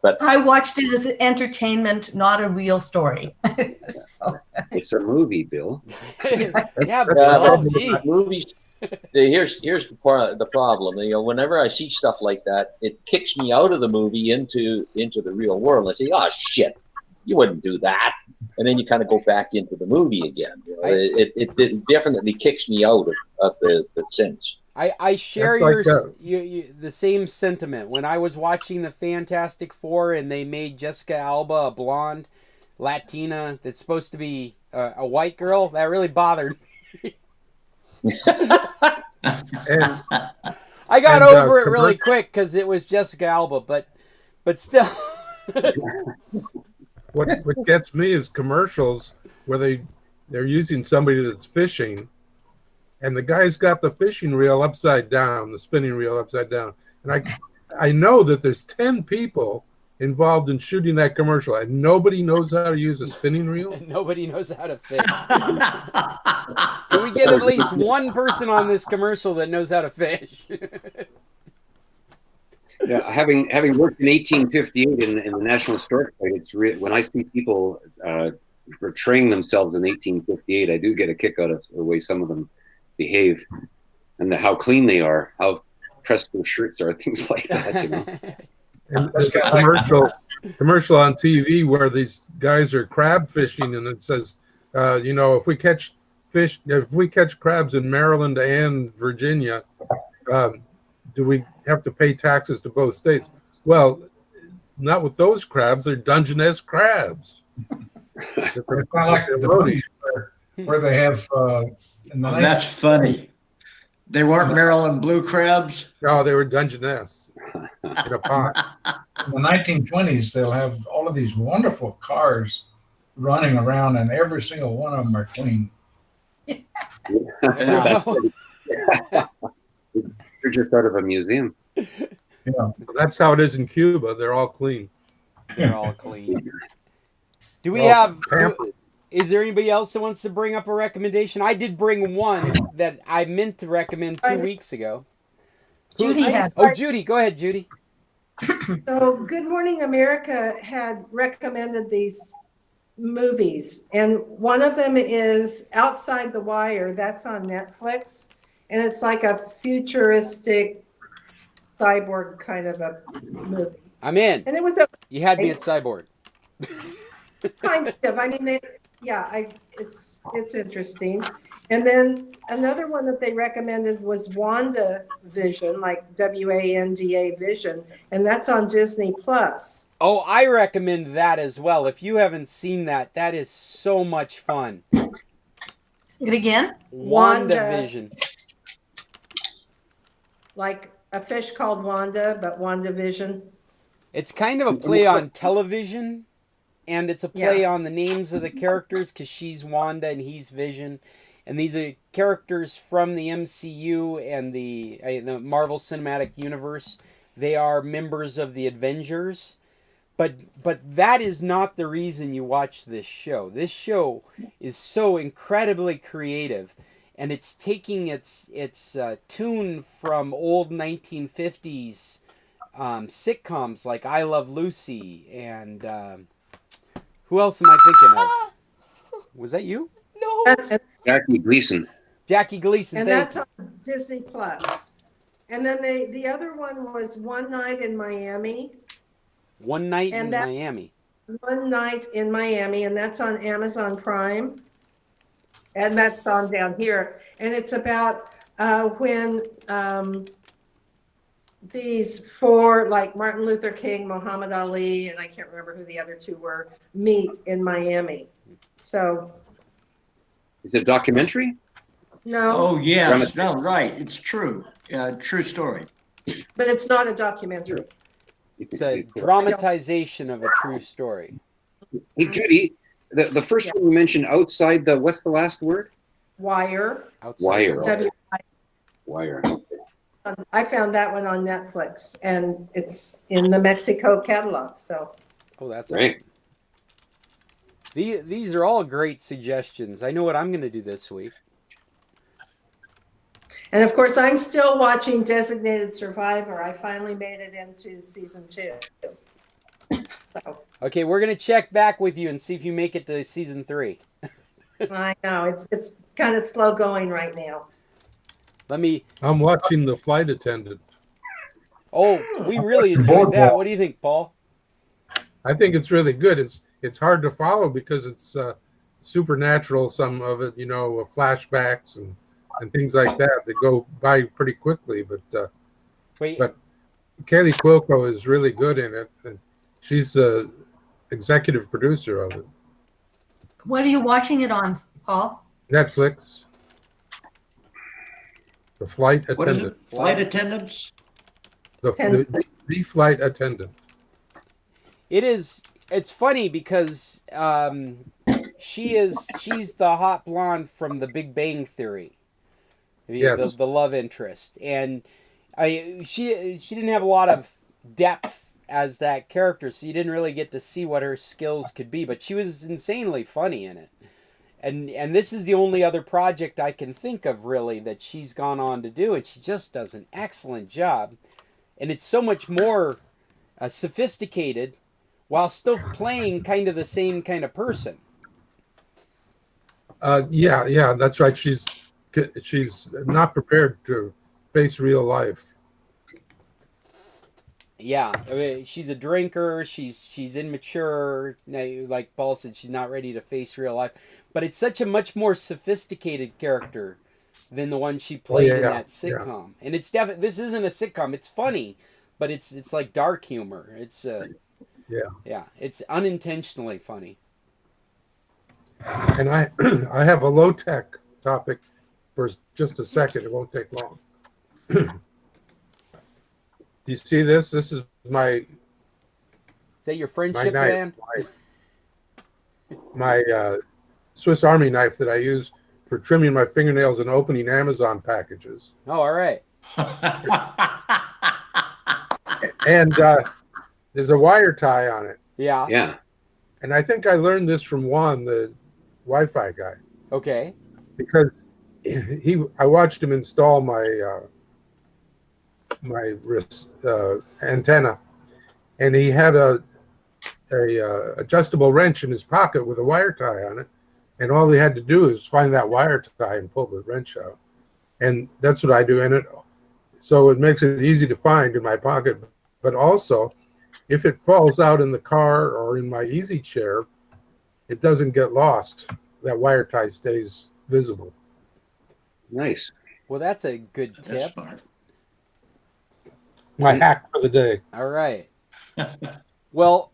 But I watched it as entertainment, not a real story. So. It's a movie, Bill. Yeah, but movies. Here's the problem. You know, whenever I see stuff like that, it kicks me out of the movie into the real world. I say, "Oh shit, you wouldn't do that," and then you kind of go back into the movie again. You know, it definitely kicks me out of the sense. I share the same sentiment. When I was watching the Fantastic Four and they made Jessica Alba a blonde Latina that's supposed to be a white girl, that really bothered me. I got over it really quick because it was Jessica Alba, but still. What gets me is commercials where they're using somebody that's fishing, and the guy's got the fishing reel upside down, the spinning reel upside down, and I know that there's 10 people involved in shooting that commercial, and nobody knows how to use a spinning reel. Nobody knows how to fish. Can we get at least one person on this commercial that knows how to fish? Yeah, having worked in 1858 in the National Historic Site, when I see people portraying themselves in 1858, I do get a kick out of the way some of them behave and how clean they are, how pressed their shirts are, things like that. You know. And there's a commercial on TV where these guys are crab fishing, and it says, if we catch crabs in Maryland and Virginia, do we have to pay taxes to both states? Well, not with those crabs. They're Dungeness crabs. It's kind of like the movies where they have. That's funny. They weren't Maryland blue crabs? No, they were Dungeness in a pot. In the 1920s, they'll have all of these wonderful cars running around, and every single one of them are clean. You're just out of a museum. Yeah, that's how it is in Cuba. They're all clean. They're all clean. Do we have? Is there anybody else that wants to bring up a recommendation? I did bring one that I meant to recommend 2 weeks ago. Judy had. Oh, Judy, go ahead, Judy. So, Good Morning America had recommended these movies, and one of them is Outside the Wire. That's on Netflix, and it's like a futuristic cyborg kind of a movie. I'm in. And it was a You had me at Cyborg. kind of. I mean, it's interesting. And then another one that they recommended was Wanda Vision, like WANDA Vision, and that's on Disney Plus. Oh, I recommend that as well. If you haven't seen that, that is so much fun. Say it again. WandaVision. Like a fish called Wanda, but WandaVision. It's kind of a play on television, and it's a play on the names of the characters because she's Wanda and he's Vision. And these are characters from the MCU and the Marvel Cinematic Universe. They are members of the Avengers. But that is not the reason you watch this show. This show is so incredibly creative, and it's taking its tune from old 1950s sitcoms like I Love Lucy and who else am I thinking of? Was that you? No. That's Jackie Gleason. Jackie Gleason. and Thank that's you. on Disney Plus. And then the other one was One Night in Miami. One Night in and that- Miami. One Night in Miami, and that's on Amazon Prime. And that's on down here. And it's about when these four, like Martin Luther King, Muhammad Ali, and I can't remember who the other two were, meet in Miami. So, Is it a documentary? no, Oh, yes, no, right, it's true. True story. but it's not a documentary. It's a dramatization of a true story. Hey, Judy, the first one you mentioned outside the, what's the last word? Wire. Outside Wire. the world. W- Wire. I found that one on Netflix, and it's in the Mexico catalog. So, Oh, that's Right. awesome. These are all great suggestions. I know what I'm going to do this week. and of course, I'm still watching Designated Survivor. I finally made it into season 2. So, Okay, we're going to check back with you and see if you make it to season 3. I know it's kind of slow going right now. Let me. I'm watching The Flight Attendant. Oh, we really enjoyed that. What do you think, Paul? I think it's really good. It's hard to follow because it's supernatural. Some of it, flashbacks and things like that that go by pretty quickly. But Wait. But Kaylee Cuoco is really good in it, and she's the executive producer of it. What are you watching it on, Paul? Netflix. The Flight What is Attendant. it? Flight attendants? The Flight Attendant. It is. It's funny because she's the hot blonde from The Big Bang Theory. Yes. The love interest, and she didn't have a lot of depth as that character, so you didn't really get to see what her skills could be. But she was insanely funny in it, and this is the only other project I can think of really that she's gone on to do, and she just does an excellent job, and it's so much more sophisticated while still playing kind of the same kind of person. Yeah, that's right. She's not prepared to face real life. Yeah, I mean, she's a drinker. She's immature. Like Paul said, she's not ready to face real life. But it's such a much more sophisticated character than the one she played in that sitcom. And it's definitely, this isn't a sitcom. It's funny, but it's like dark humor. It's yeah, it's unintentionally funny. And I I have a low tech topic for just a second. It won't take long. Do you see this? This is my Is that your friendship knife, band? my Swiss Army knife that I use for trimming my fingernails and opening Amazon packages. Oh, all right. And there's a wire tie on it. Yeah. Yeah. And I think I learned this from Juan, the Wi-Fi guy, Okay. because I watched him install my antenna, and he had a adjustable wrench in his pocket with a wire tie on it, and all he had to do is find that wire tie and pull the wrench out. and that's what I do. And so it makes it easy to find in my pocket. But also, if it falls out in the car or in my easy chair, it doesn't get lost. That wire tie stays visible. Nice. Well, that's a good That's tip. smart. My hack for the day. All right. Well,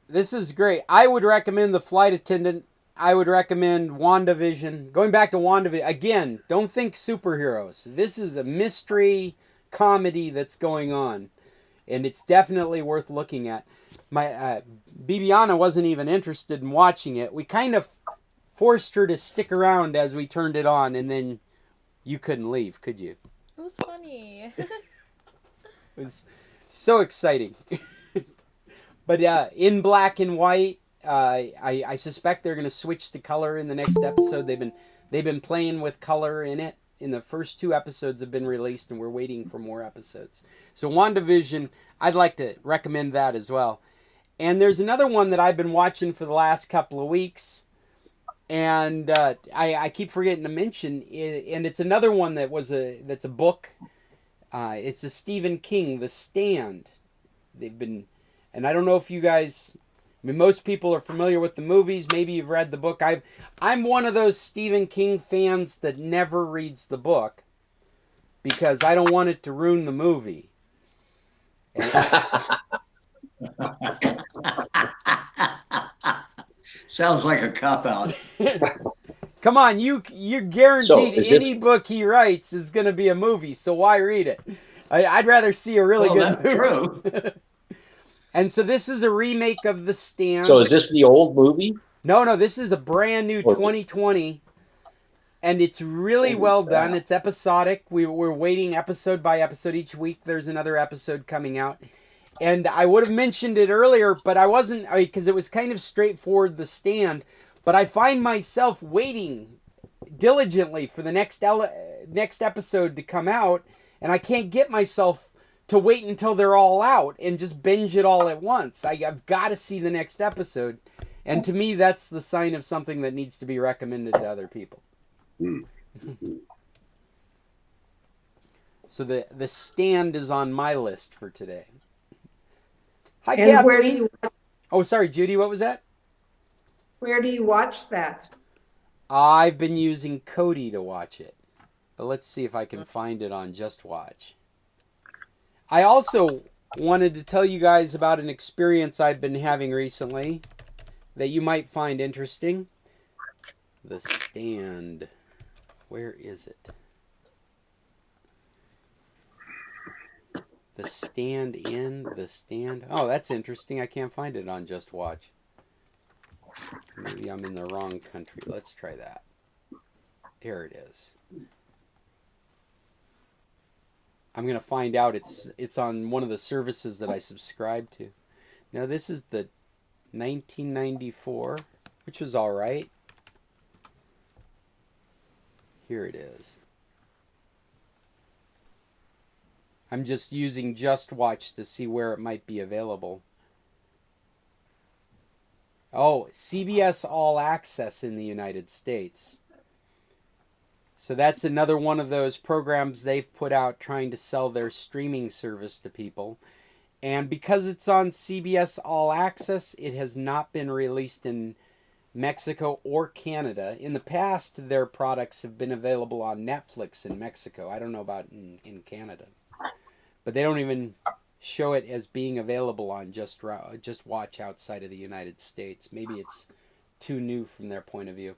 this is great. I would recommend The Flight Attendant. I would recommend WandaVision. Going back to WandaVision, again, don't think superheroes. This is a mystery comedy that's going on, and it's definitely worth looking at. My Bibiana wasn't even interested in watching it. We kind of forced her to stick around as we turned it on, and then you couldn't leave, could you? It was funny. It was so exciting. But in black and white, I suspect they're going to switch to color in the next episode. They've been playing with color in it. In the first 2 episodes have been released, and we're waiting for more episodes. So WandaVision, I'd like to recommend that as well. And there's another one that I've been watching for the last couple of weeks, and I keep forgetting to mention, and it's another one that's a book. It's a Stephen King, The Stand. And I don't know if you guys, I mean, most people are familiar with the movies. Maybe you've read the book. I'm one of those Stephen King fans that never reads the book because I don't want it to ruin the movie. Sounds like a cop-out. Come on, you're guaranteed any book he writes is going to be a movie, so why read it? I'd rather see a really good movie. True. And so this is a remake of The Stand. So is this the old movie? No, this is a brand new 2020. And it's really well done. It's episodic. We're waiting episode by episode. Each week there's another episode coming out. And I would have mentioned it earlier, but I wasn't, because it was kind of straightforward, The Stand. But I find myself waiting diligently for the next episode to come out. And I can't get myself to wait until they're all out and just binge it all at once. I've got to see the next episode. And to me, that's the sign of something that needs to be recommended to other people. So the Stand is on my list for today. Hi, And Kathleen. where do you? Oh, sorry, Judy, what was that? Where do you watch that? I've been using Kodi to watch it. But let's see if I can find it on Just Watch. I also wanted to tell you guys about an experience I've been having recently that you might find interesting. The Stand. Where is it? The Stand. Oh, that's interesting. I can't find it on Just Watch. Maybe I'm in the wrong country. Let's try that. Here it is. I'm going to find out it's on one of the services that I subscribe to. Now, this is the 1994, which was all right. Here it is. I'm just using Just Watch to see where it might be available. Oh, CBS All Access in the United States. So that's another one of those programs they've put out trying to sell their streaming service to people. And because it's on CBS All Access, it has not been released in Mexico or Canada. In the past, their products have been available on Netflix in Mexico. I don't know about in Canada. But they don't even show it as being available on Just Watch outside of the United States. Maybe it's too new from their point of view.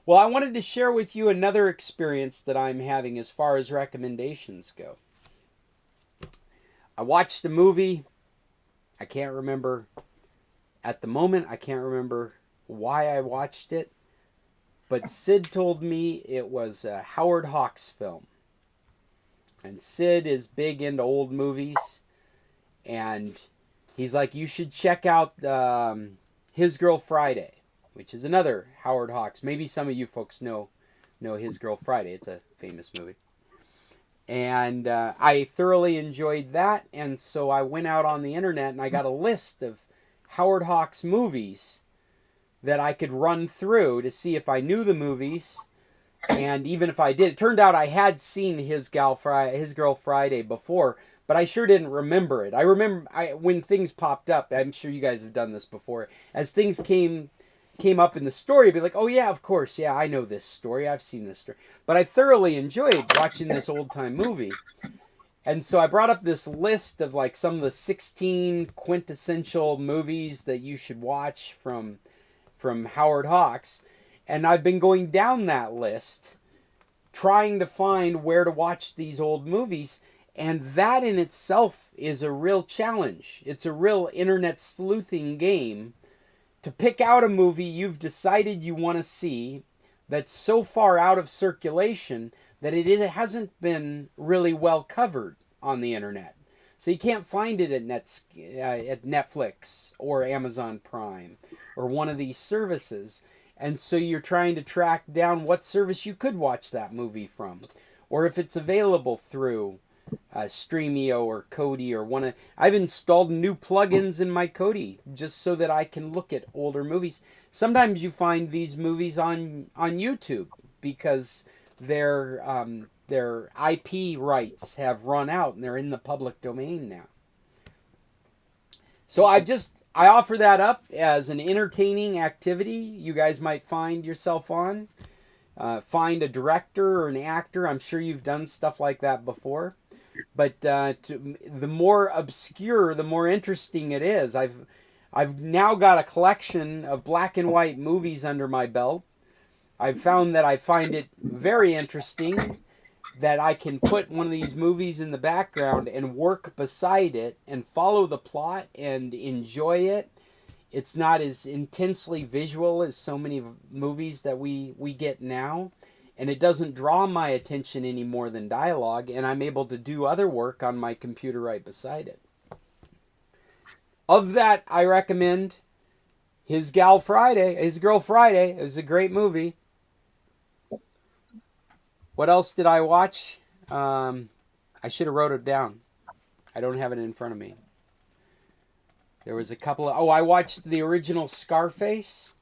Well, I wanted to share with you another experience that I'm having as far as recommendations go. I watched a movie. I can't remember at the moment. I can't remember why I watched it. But Sid told me it was a Howard Hawks film. And Sid is big into old movies. And he's like, you should check out His Girl Friday, which is another Howard Hawks. Maybe some of you folks know His Girl Friday. It's a famous movie. And I thoroughly enjoyed that. And so I went out on the internet and I got a list of Howard Hawks movies that I could run through to see if I knew the movies And even if I did, it turned out I had seen His Girl Friday before, but I sure didn't remember it. I remember when things popped up. I'm sure you guys have done this before. As things came up in the story, I'd be like, oh yeah, of course, yeah, I know this story. I've seen this story. But I thoroughly enjoyed watching this old time movie. And so I brought up this list of like some of the 16 quintessential movies that you should watch from Howard Hawks. And I've been going down that list trying to find where to watch these old movies. And that in itself is a real challenge. It's a real internet sleuthing game to pick out a movie you've decided you want to see that's so far out of circulation that it hasn't been really well covered on the internet. So you can't find it at Netflix or Amazon Prime or one of these services. And so you're trying to track down what service you could watch that movie from, or if it's available through Streamio or Kodi or one of. I've installed new plugins in my Kodi just so that I can look at older movies. Sometimes you find these movies on YouTube because their IP rights have run out and they're in the public domain now. So I offer that up as an entertaining activity you guys might find yourself on. Find a director or an actor. I'm sure you've done stuff like that before. But the more obscure, the more interesting it is. I've now got a collection of black and white movies under my belt. I've found that I find it very interesting that I can put one of these movies in the background and work beside it and follow the plot and enjoy it. It's not as intensely visual as so many movies that we get now. And it doesn't draw my attention any more than dialogue, and I'm able to do other work on my computer right beside it. Of that, I recommend His Girl Friday. It was a great movie. What else did I watch? I should have wrote it down. I don't have it in front of me. There was a couple of... Oh, I watched the original Scarface.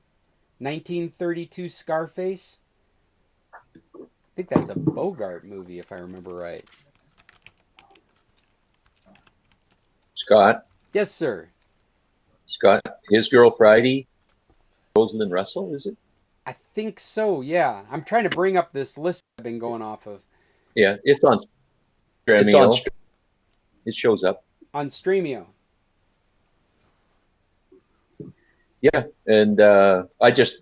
1932 Scarface. I think that's a Bogart movie, if I remember right. Scott. Yes, sir. Scott, His Girl Friday, Rosalind Russell, is it? I think so, yeah. I'm trying to bring up this list I've been going off of. Yeah, it's on Streamio. It shows up. On Streamio. Yeah, and I just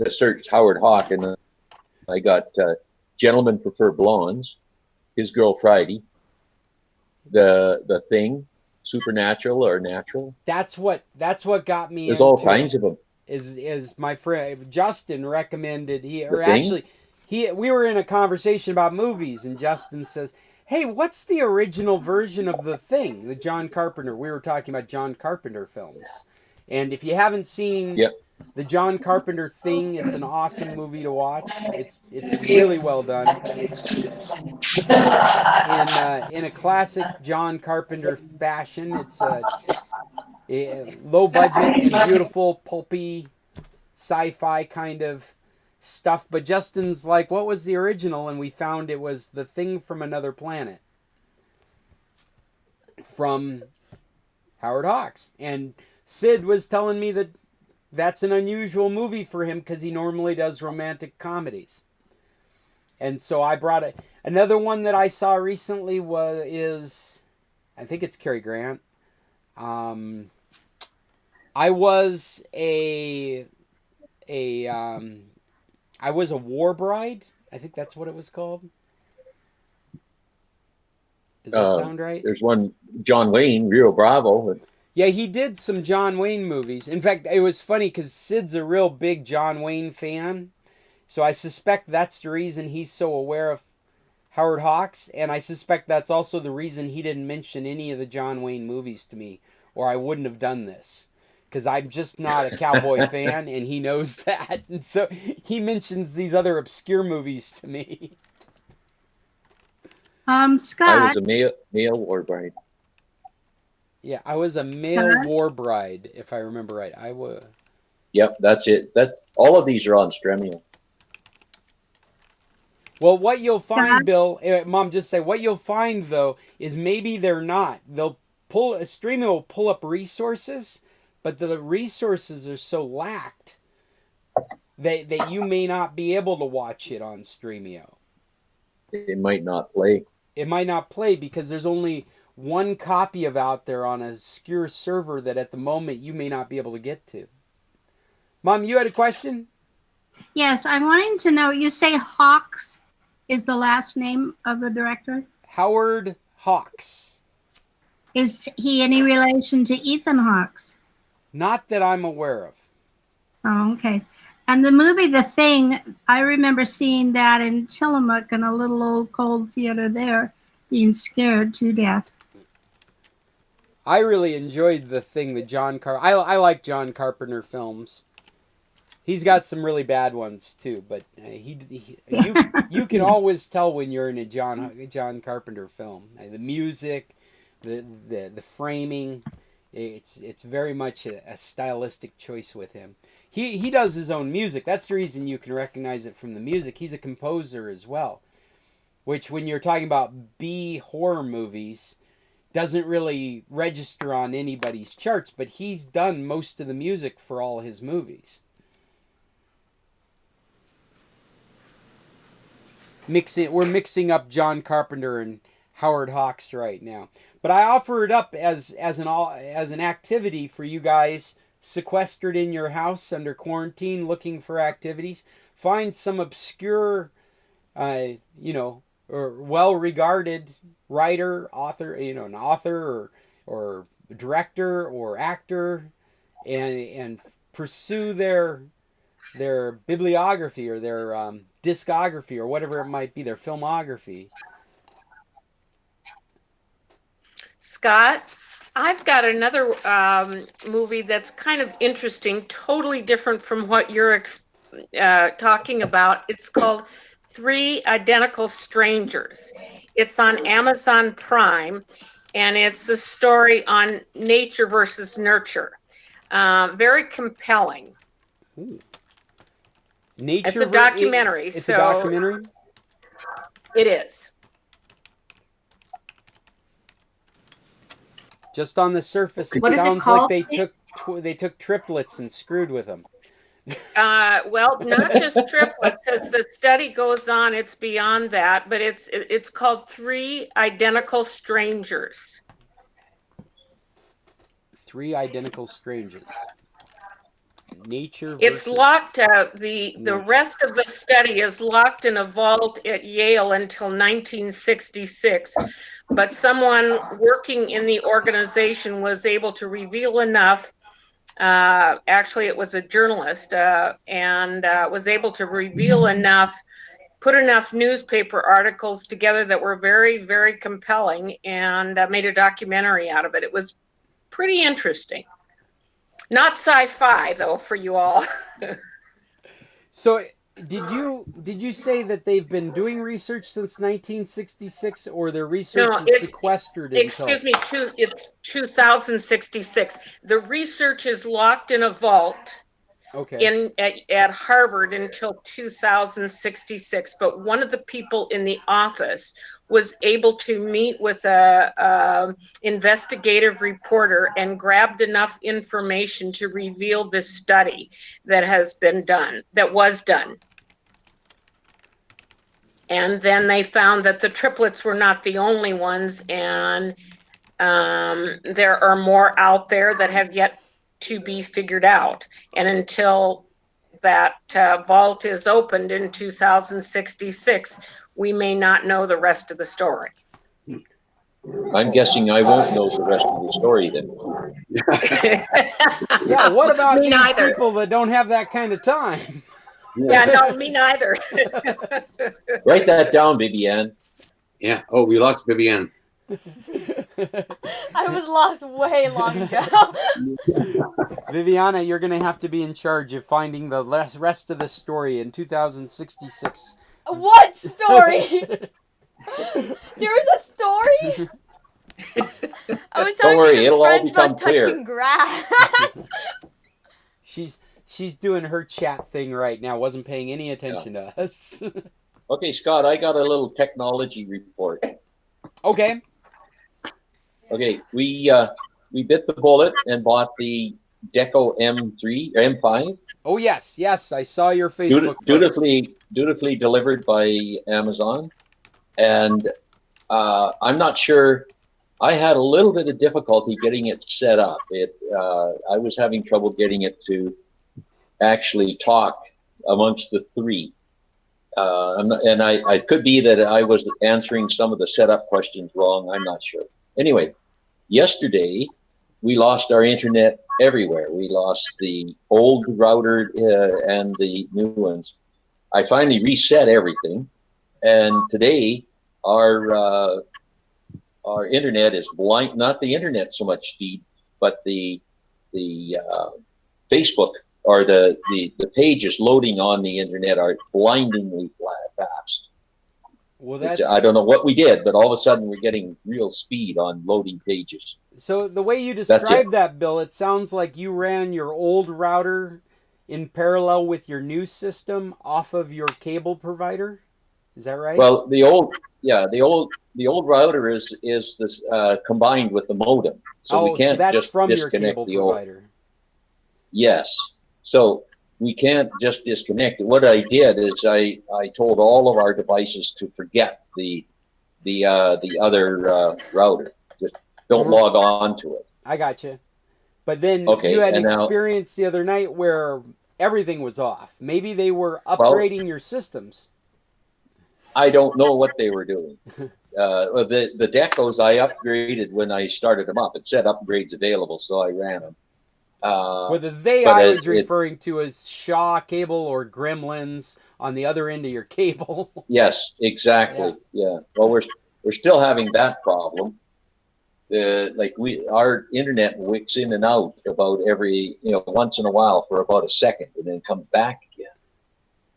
searched Howard Hawk, and I got Gentlemen Prefer Blondes, His Girl Friday, the Thing, Supernatural or Natural. That's what got me. There's all kinds of them. Is my friend Justin recommended we were in a conversation about movies, and Justin says, "Hey, what's the original version of The Thing?" The John Carpenter. We were talking about John Carpenter films, and if you haven't seen the John Carpenter Thing, it's an awesome movie to watch. It's really well done. In a classic John Carpenter fashion, it's low budget and beautiful, pulpy, sci-fi kind of stuff. But Justin's like, what was the original? And we found it was The Thing from Another Planet from Howard Hawks. And Sid was telling me that that's an unusual movie for him because he normally does romantic comedies. And so I brought it. Another one that I saw recently is I think it's Cary Grant. I was a war bride. I think that's what it was called. Does that sound right? There's one, John Wayne, Rio Bravo. Yeah, he did some John Wayne movies. In fact, it was funny because Sid's a real big John Wayne fan. So I suspect that's the reason he's so aware of Howard Hawks. And I suspect that's also the reason he didn't mention any of the John Wayne movies to me, or I wouldn't have done this. Because I'm just not a cowboy fan, and he knows that. And so he mentions these other obscure movies to me. Scott. I was a male war bride. Yeah, I was a male war bride, if I remember right. I was. Yep, that's it. All of these are on Stremio. Well, what you'll Scott? find, Bill, Mom, just say what you'll find though is maybe they're not. They'll streaming will pull up resources, but the resources are so lacked that you may not be able to watch it on Streamio. It might not play. It might not play because there's only one copy of out there on a obscure server that at the moment you may not be able to get to. Mom, you had a question? Yes, I'm wanting to know, you say Hawks is the last name of the director? Howard Hawks. Is he any relation to Ethan Hawks? Not that I'm aware of. Oh, okay. And the movie The Thing, I remember seeing that in Tillamook in a little old cold theater there, being scared to death. I really enjoyed The Thing that I like John Carpenter films. He's got some really bad ones too, but you can always tell when you're in a John Carpenter film. The music, the framing, it's very much a stylistic choice with him. He does his own music. That's the reason you can recognize it from the music. He's a composer as well, which when you're talking about B horror movies doesn't really register on anybody's charts, but he's done most of the music for all his movies. We're mixing up John Carpenter and Howard Hawks right now, but I offer it up as an activity for you guys sequestered in your house under quarantine, looking for activities. Find some obscure, or well-regarded writer, author, an author or director or actor, and pursue their bibliography or their discography or whatever it might be, their filmography. Scott, I've got another movie that's kind of interesting, totally different from what you're talking about. It's called Three Identical Strangers. It's on Amazon Prime, and it's a story on nature versus nurture. Very compelling. Ooh. Nature. It's a documentary. It's a documentary? It is. Just on the surface, it sounds like they took triplets and screwed with them. Well, not just triplets. As the study goes on, it's beyond that, but it's called Three Identical Strangers. Three Identical Strangers. Nature. It's locked. The rest of the study is locked in a vault at Yale until 1966. But someone working in the organization was able to reveal enough. Actually, it was a journalist, and was able to reveal enough, put enough newspaper articles together that were very, very compelling, and made a documentary out of it. It was pretty interesting. Not sci-fi though, for you all. So, did you say that they've been doing research since 1966, or their research is sequestered? Excuse me, it's 2066. The research is locked in a vault. Okay. At Harvard until 2066, but one of the people in the office was able to meet with a investigative reporter and grabbed enough information to reveal this study that was done. And then they found that the triplets were not the only ones, and there are more out there that have yet to be figured out. And until that vault is opened in 2066, we may not know the rest of the story. I'm guessing I won't know the rest of the story then. Yeah, what about these people that don't have that kind of time? Yeah, no, me neither. Write that down, Vivian. Yeah. Oh, we lost Vivian. I was lost way long ago. Viviana, you're going to have to be in charge of finding the rest of the story in 2066. What story? There is a story? I was Don't worry, to it'll all friends become about clear. touching grass. She's doing her chat thing right now. Wasn't paying any attention to us. Okay, Scott, I got a little technology report. Okay. Okay, we bit the bullet and bought the Deco M3 or M5. Oh yes, yes, I saw your Facebook post. Dutifully delivered by Amazon, and I'm not sure. I had a little bit of difficulty getting it set up. I was having trouble getting it to actually talk amongst the three. I could be that I was answering some of the setup questions wrong. I'm not sure. Anyway, yesterday we lost our internet everywhere. We lost the old router and the new ones. I finally reset everything, and today our internet is blind. Not the internet so much speed, but the Facebook or the pages loading on the internet are blindingly fast. Well, that's, I don't know what we did, but all of a sudden we're getting real speed on loading pages. so the way you described that, Bill, it sounds like you ran your old router in parallel with your new system off of your cable provider. Is that right? Well, the old router is this combined with the modem, so we can't so that's just from disconnect your cable the old. provider. Yes, so we can't just disconnect it. What I did is I told all of our devices to forget the other router. Just don't log on to it. I got you. But then Okay, you had an and now- experience the other night where everything was off. Maybe they were upgrading your systems. I don't know what they were doing. The decos I upgraded when I started them up. It said upgrades available, so I ran them. Well, the I was referring to as Shaw Cable or Gremlins on the other end of your cable. Yes, exactly. Yeah. Well, we're still having that problem. Our internet wicks in and out about every once in a while for about a second, and then comes back again.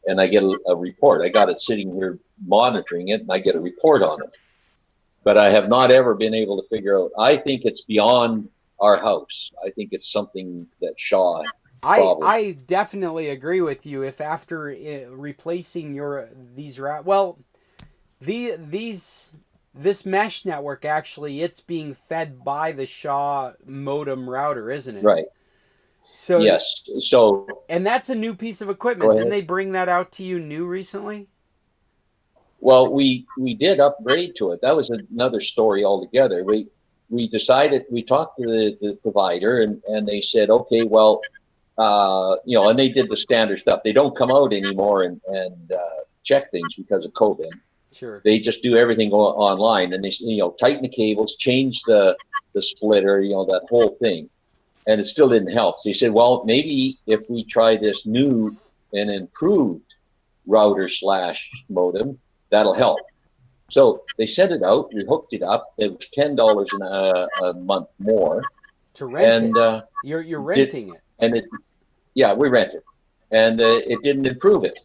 And I get a report. I got it sitting here monitoring it, and I get a report on it. But I have not ever been able to figure out. I think it's beyond our house. I think it's something that Shaw. I definitely agree with you. If after replacing this mesh network, actually, it's being fed by the Shaw modem router, isn't it? Right. So yes. So and that's a new piece of equipment. Didn't they bring that out to you new recently? Well, we did upgrade to it. That was another story altogether. We decided, we talked to the provider, and they said, okay, well, and they did the standard stuff. They don't come out anymore and check things because of COVID. Sure. They just do everything online, and they tighten the cables, change the splitter, that whole thing, and it still didn't help. So he said, well, maybe if we try this new and improved router / modem, that'll help. So they sent it out. We hooked it up. It was $10 a month more to rent it. You're renting it, and we rent it, and it didn't improve it.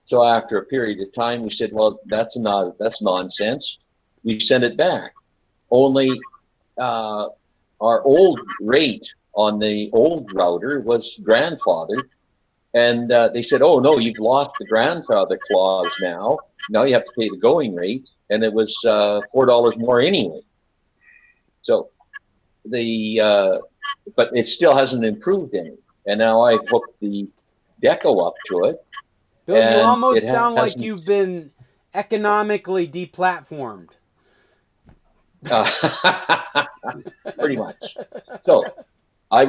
So after a period of time, we said, well, that's nonsense. We sent it back. Only our old rate on the old router was grandfathered, and they said, oh no, you've lost the grandfather clause now. Now you have to pay the going rate, and it was $4 more anyway. So but it still hasn't improved any. And now I've hooked the Deco up to it. Bill, you almost sound like you've been economically deplatformed. Pretty much. So I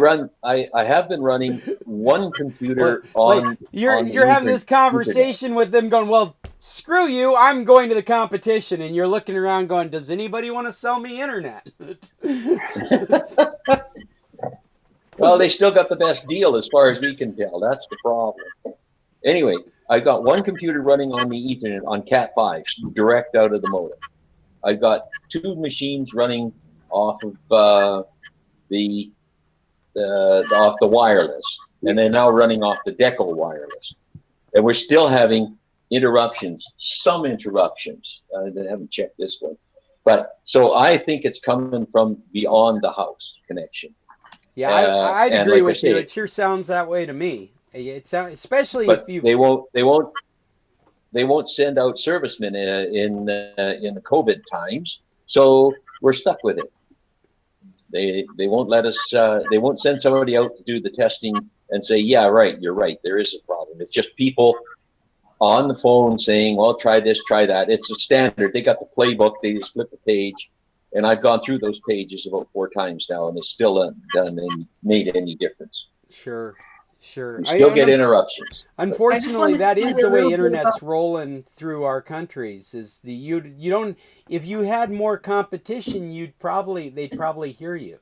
have been running one computer on. You're having this conversation with them, going, "Well, screw you! I'm going to the competition," and you're looking around, going, "Does anybody want to sell me internet?" Well, they still got the best deal as far as we can tell. That's the problem. Anyway, I got one computer running on the Ethernet on Cat5, direct out of the modem. I've got two machines running off of the wireless, and they're now running off the Deco wireless. And we're still having interruptions, some interruptions. I haven't checked this one. But so I think it's coming from beyond the house connection. Yeah, I'd agree with you. It sure sounds that way to me. It sounds, especially but if you. They won't. they won't send out servicemen in the COVID times, so we're stuck with it. They won't let us. They won't send somebody out to do the testing and say, yeah, right, you're right, there is a problem. It's just people on the phone saying, well, try this, try that. It's a standard. They got the playbook. They just flip the page, and I've gone through those pages about 4 times now, and it's still made any difference. Sure. We still get interruptions. Unfortunately, that is say the a way little bit internet's about- rolling through our countries. Is you don't, if you had more competition, they'd probably hear you.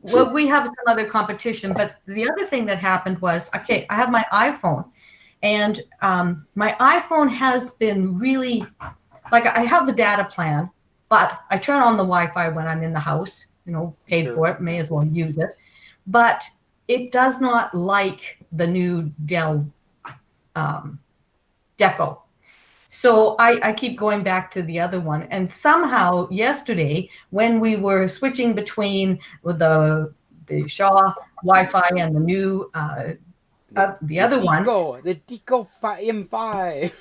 Well, we have some other competition, but the other thing that happened was, okay, I have my iPhone, and my iPhone has been really, like, I have the data plan, but I turn on the Wi-Fi when I'm in the house, paid Sure. for it, may as well use it. But it does not like the new Dell Deco. So I keep going back to the other one. And somehow yesterday, when we were switching between the Shaw Wi-Fi and the new, the other one, the Deco M5.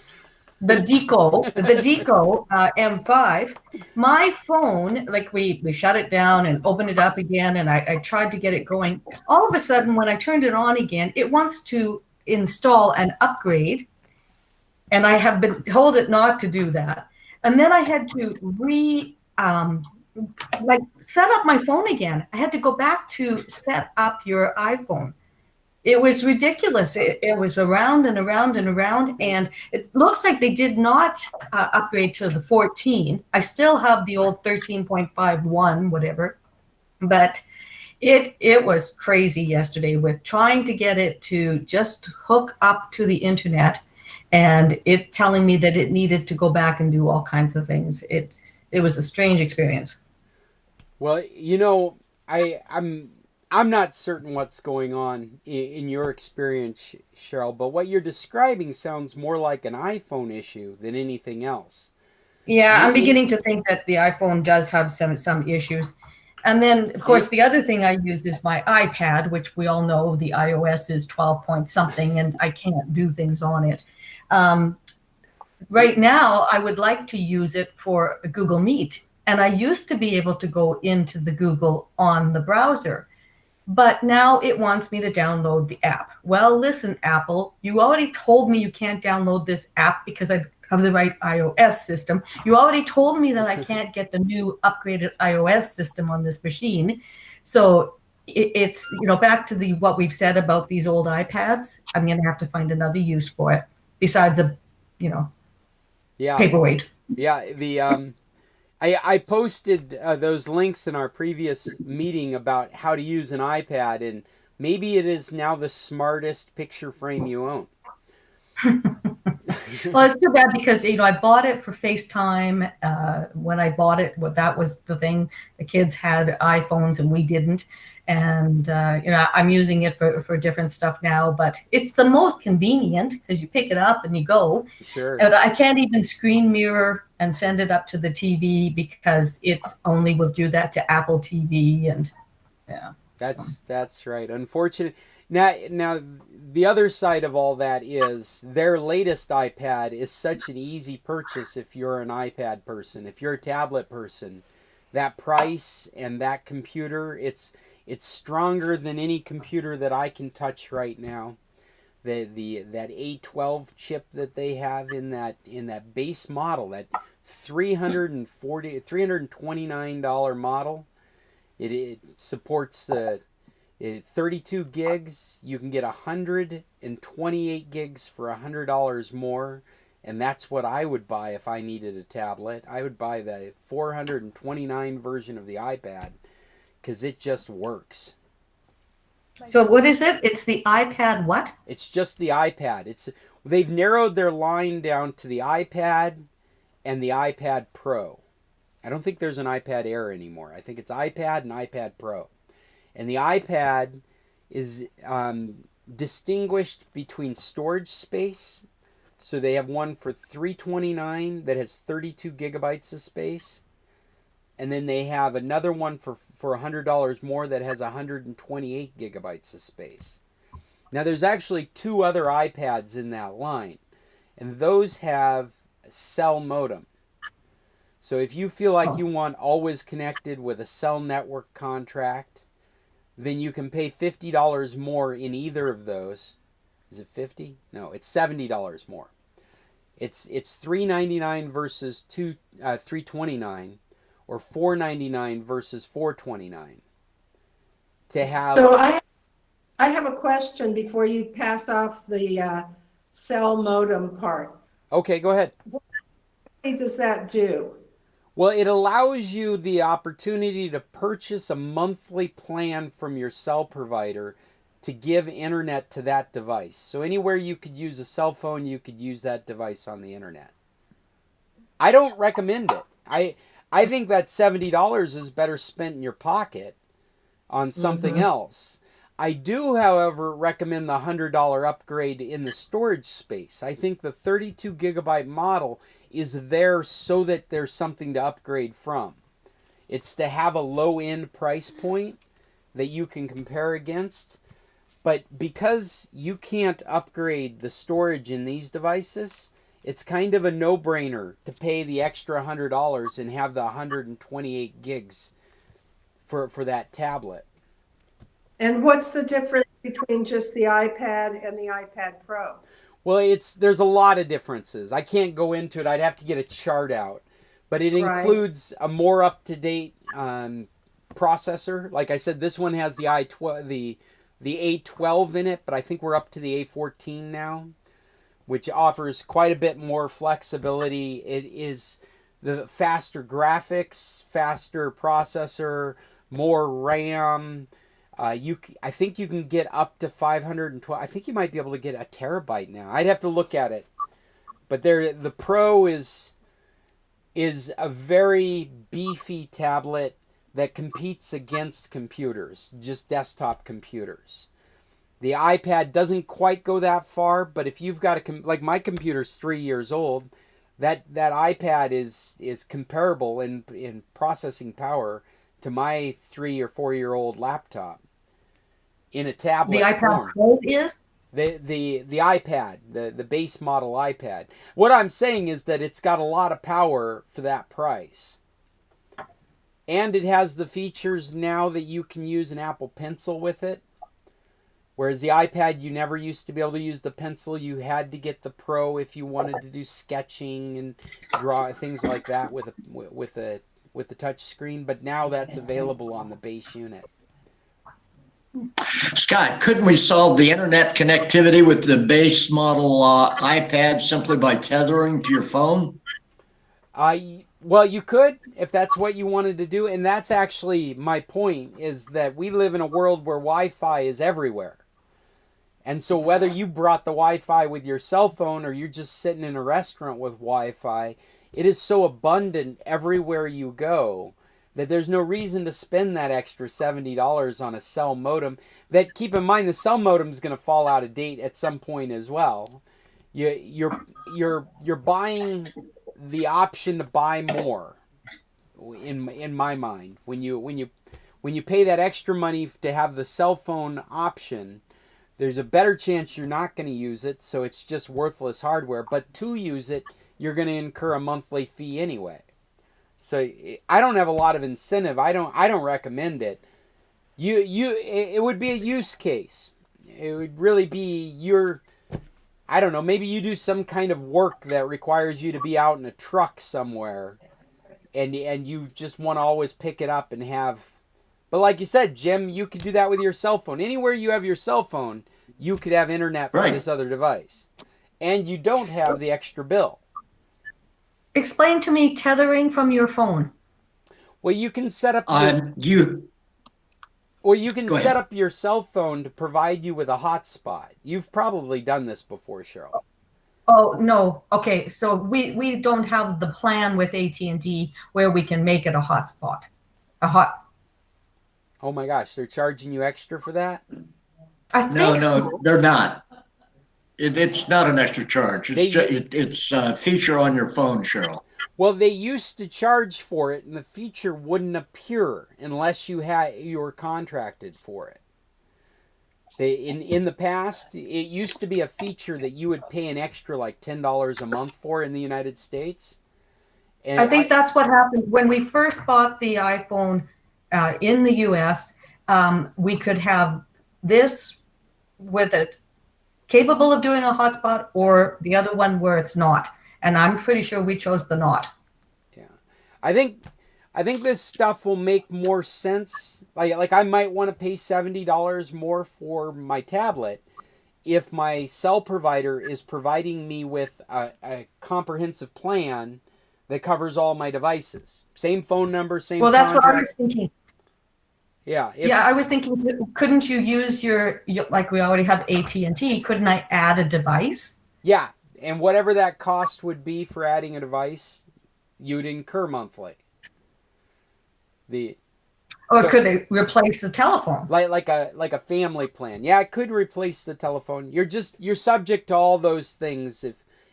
the Deco M5, my phone, like we shut it down and opened it up again, and I tried to get it going. All of a sudden, when I turned it on again, it wants to install an upgrade, and I have been told it not to do that. And then I had to set up my phone again. I had to go back to set up your iPhone. It was ridiculous. It was around and around and around, and it looks like they did not upgrade to the 14. I still have the old 13.51, whatever, but it was crazy yesterday with trying to get it to just hook up to the internet, and it telling me that it needed to go back and do all kinds of things. It was a strange experience. Well, I'm not certain what's going on in your experience, Cheryl, but what you're describing sounds more like an iPhone issue than anything else. Yeah, I'm beginning to think that the iPhone does have some issues. And then, of course, the other thing I use is my iPad, which we all know the iOS is 12 point something, and I can't do things on it. Right now, I would like to use it for Google Meet. And I used to be able to go into the Google on the browser. But now it wants me to download the app. Well, listen, Apple, you already told me you can't download this app because I have the right iOS system. You already told me that I can't get the new upgraded iOS system on this machine. So it's, back to what we've said about these old iPads. I'm going to have to find another use for it besides paperweight. Yeah, I posted those links in our previous meeting about how to use an iPad, and maybe it is now the smartest picture frame you own. Well, it's too bad because, I bought it for FaceTime. When I bought it, that was the thing. The kids had iPhones and we didn't. And, I'm using it for different stuff now, but it's the most convenient because you pick it up and you go. Sure. And I can't even screen mirror and send it up to the TV because it's only will do that to Apple TV. And yeah. That's right. Unfortunate. Now, the other side of all that is their latest iPad is such an easy purchase if you're an iPad person. If you're a tablet person, that price and that computer, it's stronger than any computer that I can touch right now. That A12 chip that they have in that base model, that $329 model, it supports 32 gigs. You can get 128 gigs for $100 more, and that's what I would buy if I needed a tablet. I would buy the 429 version of the iPad because it just works. So what is it? It's the iPad what? It's just the iPad. They've narrowed their line down to the iPad and the iPad Pro. I don't think there's an iPad Air anymore. I think it's iPad and iPad Pro. And the iPad is distinguished between storage space. So they have one for $329 that has 32 gigabytes of space. And then they have another one for $100 more that has 128 gigabytes of space. Now there's actually 2 other iPads in that line. and those have a cell modem. So if you feel like you want always connected with a cell network contract, then you can pay $50 more in either of those. Is it 50? No, it's $70 more. It's $399 versus $329, or $499 versus $429. To have. So I have a question before you pass off the cell modem part. Okay, go ahead. What does that do? Well, it allows you the opportunity to purchase a monthly plan from your cell provider to give internet to that device. So anywhere you could use a cell phone, you could use that device on the internet. I don't recommend it. I think that $70 is better spent in your pocket on something else. I do, however, recommend the $100 upgrade in the storage space. I think the 32 gigabyte model is there so that there's something to upgrade from. It's to have a low-end price point that you can compare against. But because you can't upgrade the storage in these devices, it's kind of a no-brainer to pay the extra $100 and have the 128 gigs for that tablet. And what's the difference between just the iPad and the iPad Pro? Well, there's a lot of differences. I can't go into it. I'd have to get a chart out. But it includes a more up-to-date processor. Like I said, this one has the A12 in it, but I think we're up to the A14 now, which offers quite a bit more flexibility. It is the faster graphics, faster processor, more RAM. I think you can get up to 512. I think you might be able to get a terabyte now. I'd have to look at it. But the Pro is a very beefy tablet that competes against computers, just desktop computers. The iPad doesn't quite go that far, but if you've got like my computer's 3 years old, that iPad is comparable in processing power to my 3 or 4 year old laptop in a tablet The iPad form. Pro is? The iPad, the base model iPad. What I'm saying is that it's got a lot of power for that price. And it has the features now that you can use an Apple Pencil with it. Whereas the iPad, you never used to be able to use the pencil. You had to get the Pro if you wanted to do sketching and draw things like that with the touch screen. But now that's available on the base unit. Scott, couldn't we solve the internet connectivity with the base model iPad simply by tethering to your phone? Well, you could if that's what you wanted to do. And that's actually my point, is that we live in a world where Wi-Fi is everywhere. And so whether you brought the Wi-Fi with your cell phone or you're just sitting in a restaurant with Wi-Fi, it is so abundant everywhere you go that there's no reason to spend that extra $70 on a cell modem. That, keep in mind, the cell modem is going to fall out of date at some point as well. You're buying the option to buy more. In my mind, when you pay that extra money to have the cell phone option, there's a better chance you're not going to use it, so it's just worthless hardware. But to use it, you're going to incur a monthly fee anyway. So I don't have a lot of incentive. I don't recommend it. It would be a use case. It would really be I don't know, maybe you do some kind of work that requires you to be out in a truck somewhere, and you just want to always pick it up and have. But like you said, Jim, you could do that with your cell phone. Anywhere you have your cell phone, you could have internet for this other device, and you don't have the extra bill. Explain to me tethering from your phone. Well, you can set up set up your cell phone to provide you with a hotspot. You've probably done this before, Cheryl. Oh, no. Okay, so we don't have the plan with AT&T where we can make it a hotspot. Oh my gosh, they're charging you extra for that? No, they're not. It's not an extra charge. It's a feature on your phone, Cheryl. Well, they used to charge for it, and the feature wouldn't appear unless you were contracted for it. In the past, it used to be a feature that you would pay an extra like $10 a month for in the United States. And I think that's what happened when we first bought the iPhone in the US. We could have this with it capable of doing a hotspot, or the other one where it's not. And I'm pretty sure we chose the not. Yeah, I think this stuff will make more sense. Like I might want to pay $70 more for my tablet if my cell provider is providing me with a comprehensive plan that covers all my devices. Same phone number, same Well, that's contract. what I was thinking. Yeah. Yeah, I was thinking, couldn't you use your like we already have AT&T, couldn't I add a device? Yeah, and whatever that cost would be for adding a device, you'd incur monthly. Or could it replace the telephone? Like a family plan. Yeah, it could replace the telephone. You're subject to all those things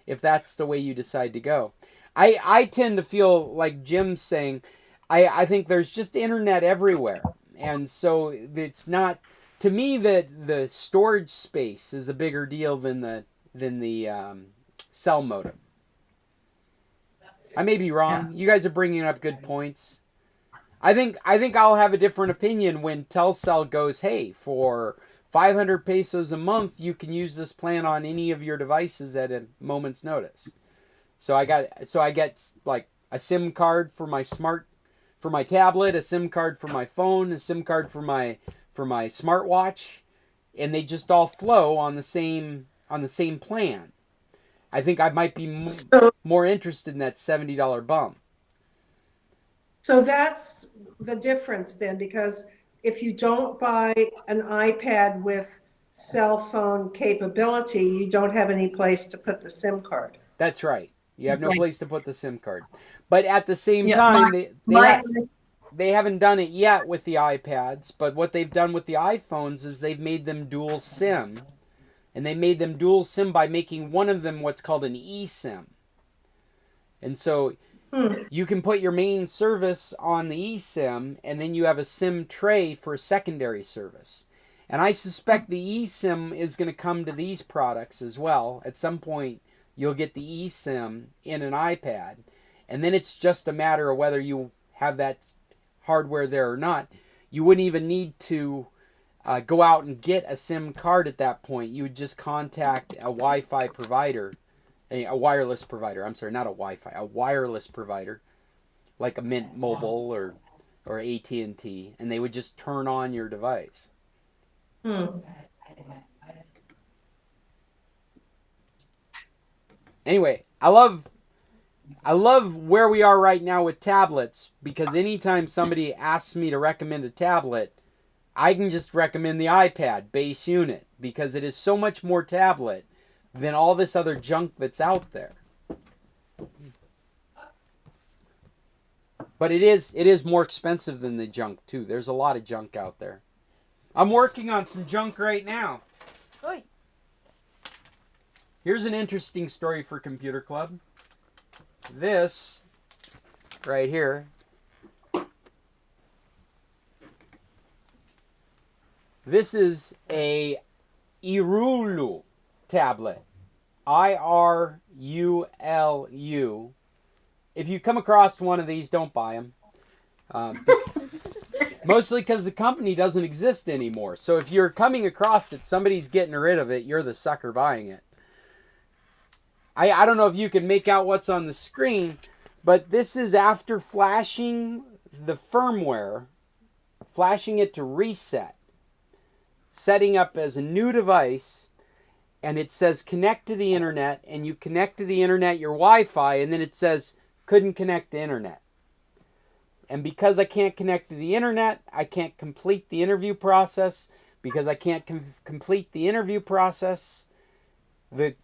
if that's the way you decide to go. I tend to feel like Jim's saying, I think there's just internet everywhere. And so it's not, to me, that the storage space is a bigger deal than the cell modem. I may be wrong. Yeah. You guys are bringing up good points. I think I'll have a different opinion when Telcel goes, hey, for 500 pesos a month, you can use this plan on any of your devices at a moment's notice. So I get like a SIM card for my tablet, a SIM card for my phone, a SIM card for my smartwatch, and they just all flow on the same plan. I think I might be more interested in that $70 bump. So that's the difference then, because if you don't buy an iPad with cell phone capability, you don't have any place to put the SIM card. That's right. You have no place to put the SIM card. But at the same time, they haven't done it yet with the iPads, but what they've done with the iPhones is they've made them dual SIM. And they made them dual SIM by making one of them what's called an eSIM. And so you can put your main service on the eSIM, and then you have a SIM tray for a secondary service. And I suspect the eSIM is going to come to these products as well. At some point, you'll get the eSIM in an iPad, and then it's just a matter of whether you have that hardware there or not. You wouldn't even need to go out and get a SIM card at that point. You would just contact a Wi-Fi provider, a wireless provider. I'm sorry, not a Wi-Fi, a wireless provider, like a Mint Mobile or AT&T, and they would just turn on your device. Anyway, I love where we are right now with tablets, because anytime somebody asks me to recommend a tablet, I can just recommend the iPad base unit, because it is so much more tablet than all this other junk that's out there. But it is more expensive than the junk too. There's a lot of junk out there. I'm working on some junk right now. Oy. Here's an interesting story for Computer Club. This right here. This is a Irulu tablet. IRULU. If you come across one of these, don't buy them. Mostly because the company doesn't exist anymore. So if you're coming across it, somebody's getting rid of it, you're the sucker buying it. I don't know if you can make out what's on the screen, but this is after flashing the firmware, flashing it to reset, setting up as a new device, and it says connect to the internet, and you connect to the internet your Wi-Fi, and then it says couldn't connect to internet. And because I can't connect to the internet, I can't complete the interview process. Because I can't complete the interview process, the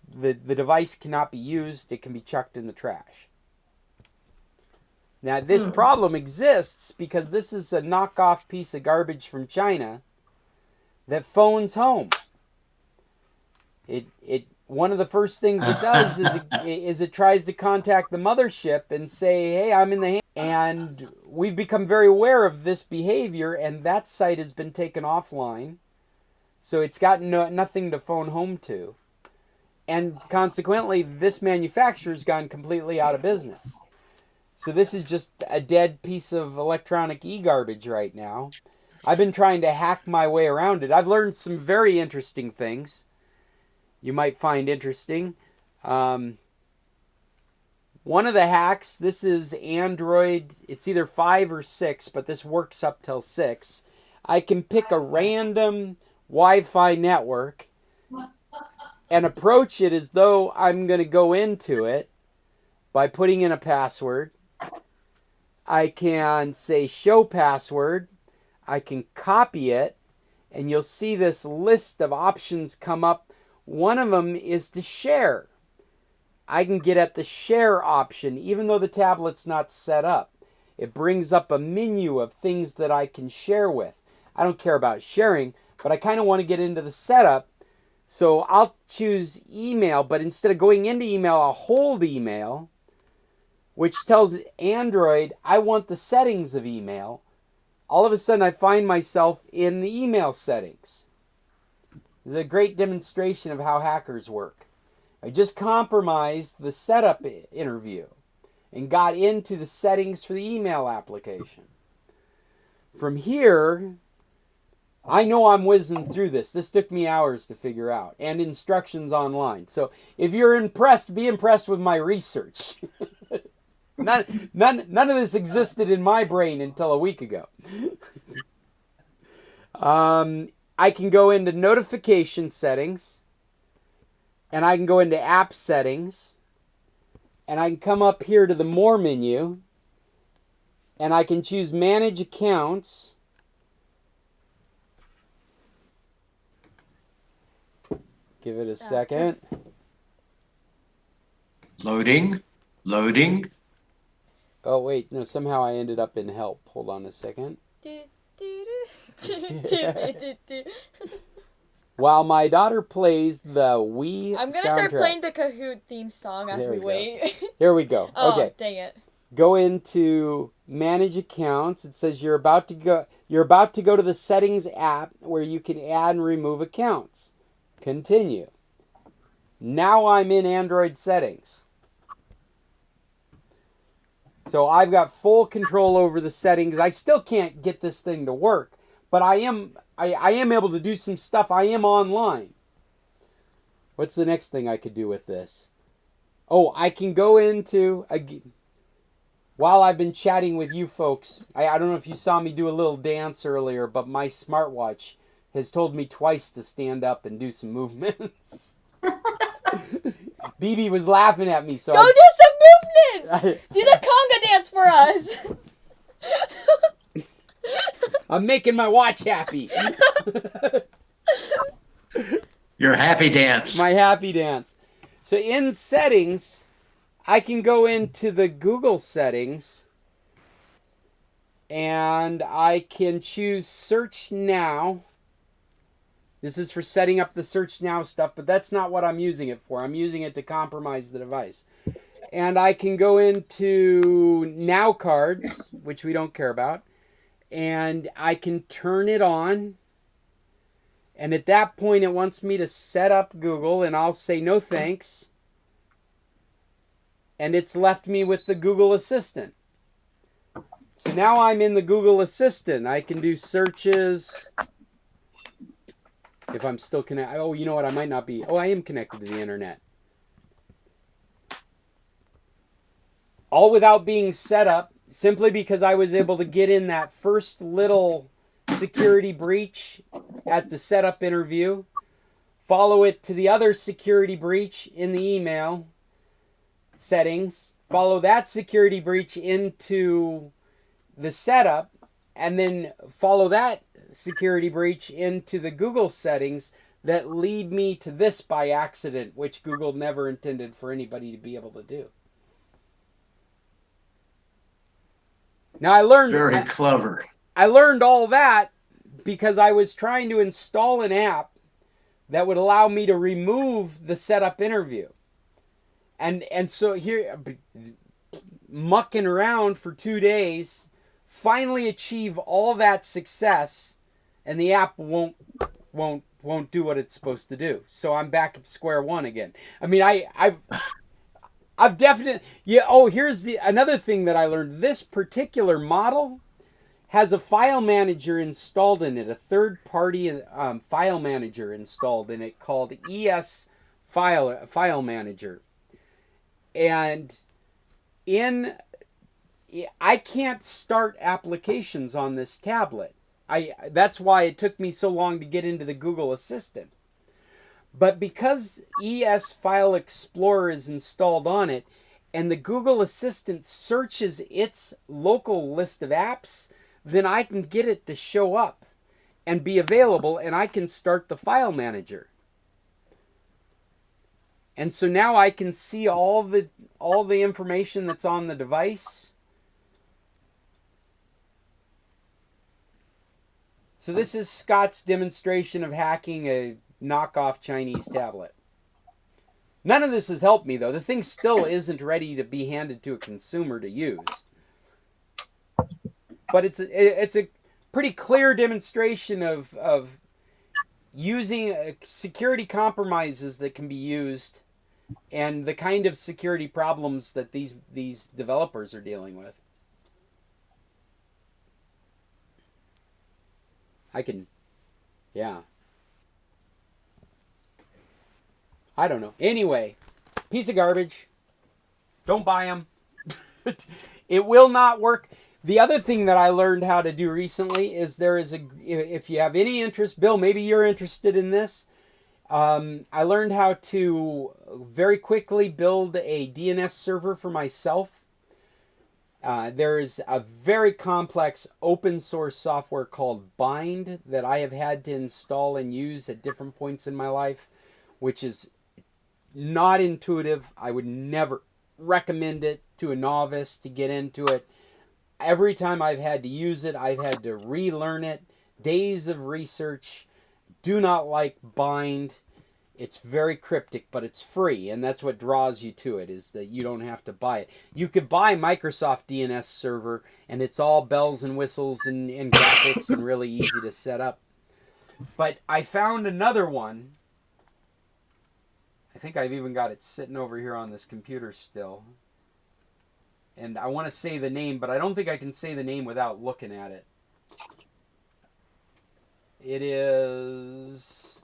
device cannot be used. It can be chucked in the trash. Now, this problem exists because this is a knockoff piece of garbage from China that phones home. One of the first things it does is it tries to contact the mothership and say, hey, I'm in the hand. And we've become very aware of this behavior, and that site has been taken offline. So it's got nothing to phone home to. And consequently, this manufacturer's gone completely out of business. So this is just a dead piece of electronic e-garbage right now. I've been trying to hack my way around it. I've learned some very interesting things you might find interesting. One of the hacks, this is Android, it's either 5 or 6, but this works up till 6. I can pick a random Wi-Fi network and approach it as though I'm going to go into it by putting in a password. I can say show password. I can copy it, and you'll see this list of options come up. One of them is to share. I can get at the share option even though the tablet's not set up. It brings up a menu of things that I can share with. I don't care about sharing, but I kind of want to get into the setup. So I'll choose email, but instead of going into email, I'll hold email, which tells Android I want the settings of email. All of a sudden I find myself in the email settings. This is a great demonstration of how hackers work. I just compromised the setup interview and got into the settings for the email application. From here, I know I'm whizzing through this. This took me hours to figure out, and instructions online. So if you're impressed, be impressed with my research. None of this existed in my brain until a week ago. I can go into notification settings, and I can go into app settings, and I can come up here to the more menu, and I can choose manage accounts. Give it a second. Loading. Oh, wait. No, somehow I ended up in help. Hold on a second. While my daughter plays the Wii I'm going to start playing the Kahoot theme song as we wait. Here we go. Oh, okay. Dang it. Go into manage accounts. It says you're about to go to the settings app where you can add and remove accounts. Continue. Now I'm in Android settings. So I've got full control over the settings. I still can't get this thing to work, but I am able to do some stuff. I am online. What's the next thing I could do with this? Oh, I can go into while I've been chatting with you folks. I don't know if you saw me do a little dance earlier, but my smartwatch has told me twice to stand up and do some movements. Vivi was laughing at me, so Go do some movements! Do the conga dance for us! I'm making my watch happy. Your happy dance. My happy dance. So in settings, I can go into the Google settings, and I can choose search now. This is for setting up the search now stuff, but that's not what I'm using it for. I'm using it to compromise the device. And I can go into now cards, which we don't care about, and I can turn it on. And at that point, it wants me to set up Google, and I'll say no thanks. And it's left me with the Google Assistant. So now I'm in the Google Assistant. I can do searches. If I'm still connected. Oh, you know what? I might not be. Oh, I am connected to the internet. All without being set up, simply because I was able to get in that first little security breach at the setup interview, follow it to the other security breach in the email settings, follow that security breach into the setup, and then follow that security breach into the Google settings that lead me to this by accident, which Google never intended for anybody to be able to do. Now I learned very clever. I learned all that because I was trying to install an app that would allow me to remove the setup interview. And so here mucking around for 2 days, finally achieve all that success, and the app won't won't do what it's supposed to do. So I'm back at square one again. I mean, I've definitely, yeah. Oh, here's another thing that I learned. This particular model has a file manager installed in it, a third-party file manager installed in it called ES File Manager, and I can't start applications on this tablet. That's why it took me so long to get into the Google Assistant. But because ES File Explorer is installed on it, and the Google Assistant searches its local list of apps, then I can get it to show up and be available, and I can start the file manager. And so now I can see all the information that's on the device. So this is Scott's demonstration of hacking a knockoff Chinese tablet. None of this has helped me, though. The thing still isn't ready to be handed to a consumer to use. But it's a pretty clear demonstration of using security compromises that can be used and the kind of security problems that these developers are dealing with. Yeah. I don't know. Anyway, piece of garbage. Don't buy them. It will not work. The other thing that I learned how to do recently is if you have any interest, Bill, maybe you're interested in this. I learned how to very quickly build a DNS server for myself. There is a very complex open source software called Bind that I have had to install and use at different points in my life, which is not intuitive. I would never recommend it to a novice to get into it. Every time I've had to use it, I've had to relearn it. Days of research. Do not like Bind. It's very cryptic, but it's free, and that's what draws you to it, is that you don't have to buy it. You could buy Microsoft DNS server, and it's all bells and whistles and graphics and really easy to set up. But I found another one. I think I've even got it sitting over here on this computer still. And I want to say the name, but I don't think I can say the name without looking at it. It is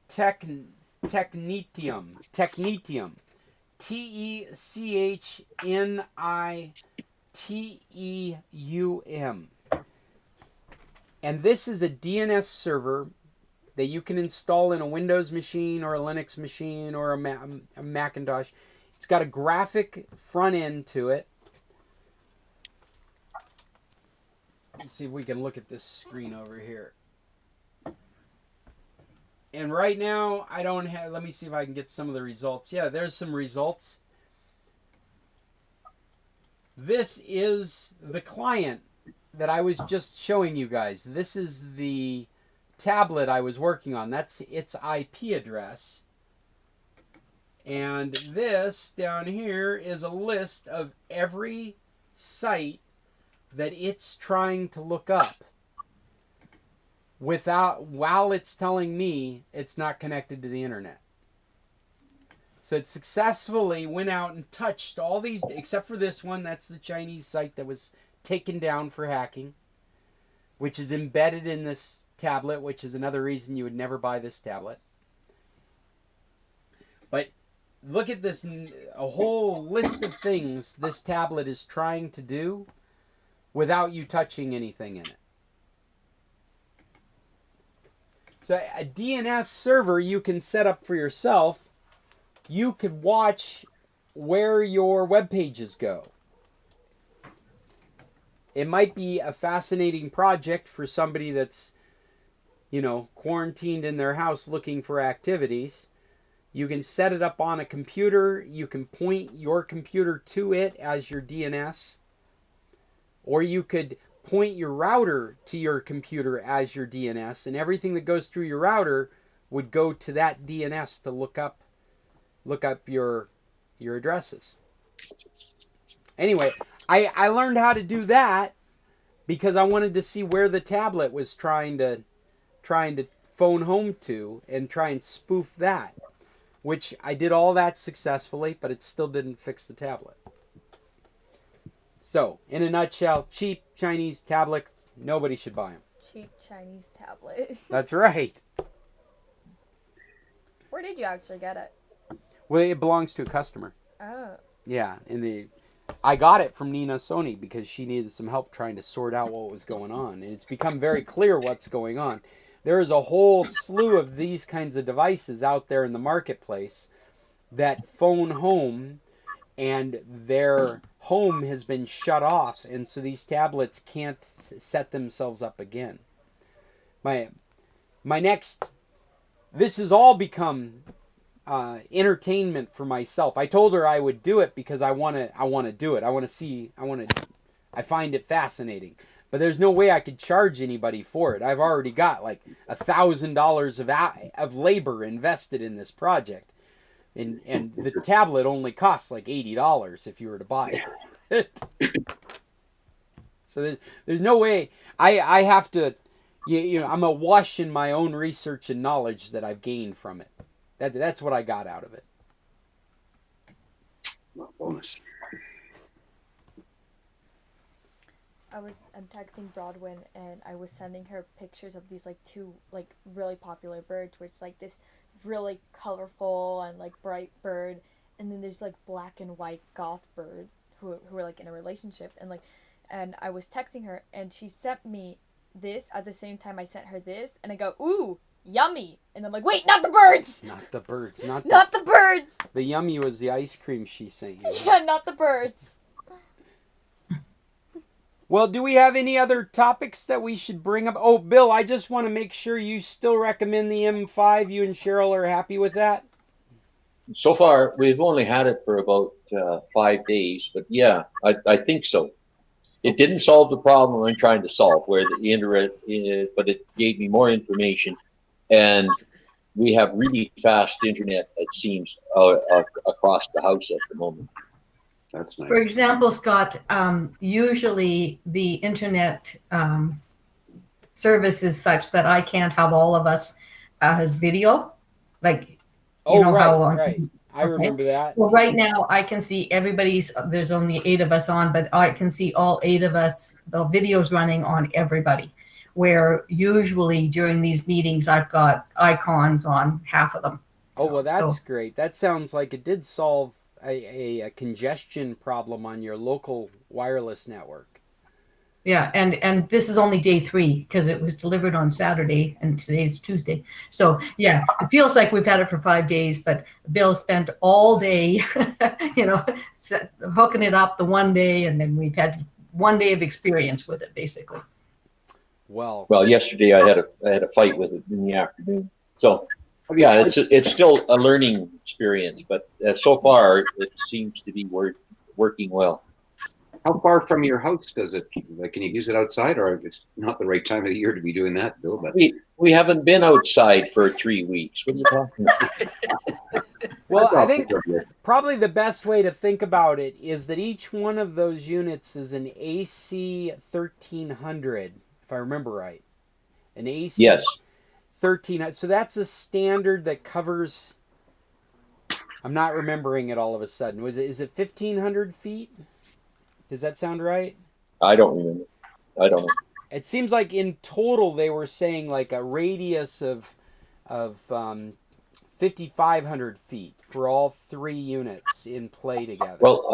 Technetium. Technetium. Technetium. And this is a DNS server that you can install in a Windows machine or a Linux machine or a Macintosh. It's got a graphic front end to it. Let's see if we can look at this screen over here. And right now, I don't have... Let me see if I can get some of the results. Yeah, there's some results. This is the client that I was just showing you guys. This is the tablet I was working on. That's its IP address. And this down here is a list of every site that it's trying to look up while it's telling me it's not connected to the internet. So it successfully went out and touched all these, except for this one. That's the Chinese site that was taken down for hacking, which is embedded in this tablet, which is another reason you would never buy this tablet. But look at this, a whole list of things this tablet is trying to do without you touching anything in it. So a DNS server you can set up for yourself. You could watch where your web pages go. It might be a fascinating project for somebody that's, quarantined in their house looking for activities. You can set it up on a computer. You can point your computer to it as your DNS. Or you could point your router to your computer as your DNS, and everything that goes through your router would go to that DNS to look up your addresses. Anyway, I learned how to do that because I wanted to see where the tablet was trying to phone home to and try and spoof that, which I did all that successfully, but it still didn't fix the tablet. So, in a nutshell, cheap Chinese tablets, nobody should buy them. Cheap Chinese tablet. That's right. Where did you actually get it? Well, it belongs to a customer. Oh. Yeah, I got it from Nina Sony because she needed some help trying to sort out what was going on. And it's become very clear what's going on. There is a whole slew of these kinds of devices out there in the marketplace that phone home, and their home has been shut off, and so these tablets can't set themselves up again. This has all become entertainment for myself. I told her I would do it because I want to do it. I find it fascinating. But there's no way I could charge anybody for it. I've already got like $1,000 of labor invested in this project. And the tablet only costs like $80 if you were to buy it. So there's no way I have to, I'm awash in my own research and knowledge that I've gained from it. That's what I got out of it. Bonus. I'm texting Broadwin, and I was sending her pictures of these like two like really popular birds, where it's like this really colorful and like bright bird, and then there's like black and white goth bird who are like in a relationship, and I was texting her, and she sent me this at the same time I sent her this, and I go, ooh, yummy, and I'm like, wait, not the birds, not the birds, not the birds. The yummy was the ice cream she sent you. Yeah, not the birds. Well, do we have any other topics that we should bring up? Oh, Bill, I just want to make sure you still recommend the M5. You and Cheryl are happy with that? So far, we've only had it for about 5 days, but yeah, I think so. It didn't solve the problem I'm trying to solve, where the internet, but it gave me more information, and we have really fast internet, it seems, across the house at the moment. That's nice. For example, Scott, usually the internet service is such that I can't have all of us as video. Like, right. I remember that. Well, right now I can see everybody's, there's only 8 of us on, but I can see all 8 of us, the video's running on everybody. Where usually during these meetings, I've got icons on half of them. Oh, well, that's great. That sounds like it did solve a congestion problem on your local wireless network. Yeah, and this is only day 3 because it was delivered on Saturday and today's Tuesday. So yeah, it feels like we've had it for 5 days, but Bill spent all day, hooking it up the one day, and then we've had 1 day of experience with it, basically. Well, yesterday I had a fight with it in the afternoon. So yeah, it's still a learning experience, but so far it seems to be working well. How far from your house does it? Can you use it outside, or it's not the right time of the year to be doing that, Bill? But we haven't been outside for 3 weeks. What are you talking about? Well, I think probably the best way to think about it is that each one of those units is an AC 1300, if I remember right. An AC. Yes. 1300. So that's a standard that covers. I'm not remembering it all of a sudden. Is it 1500 feet? Does that sound right? I don't remember. I don't know. It seems like in total they were saying like a radius of 5,500 feet for all 3 units in play together. Well,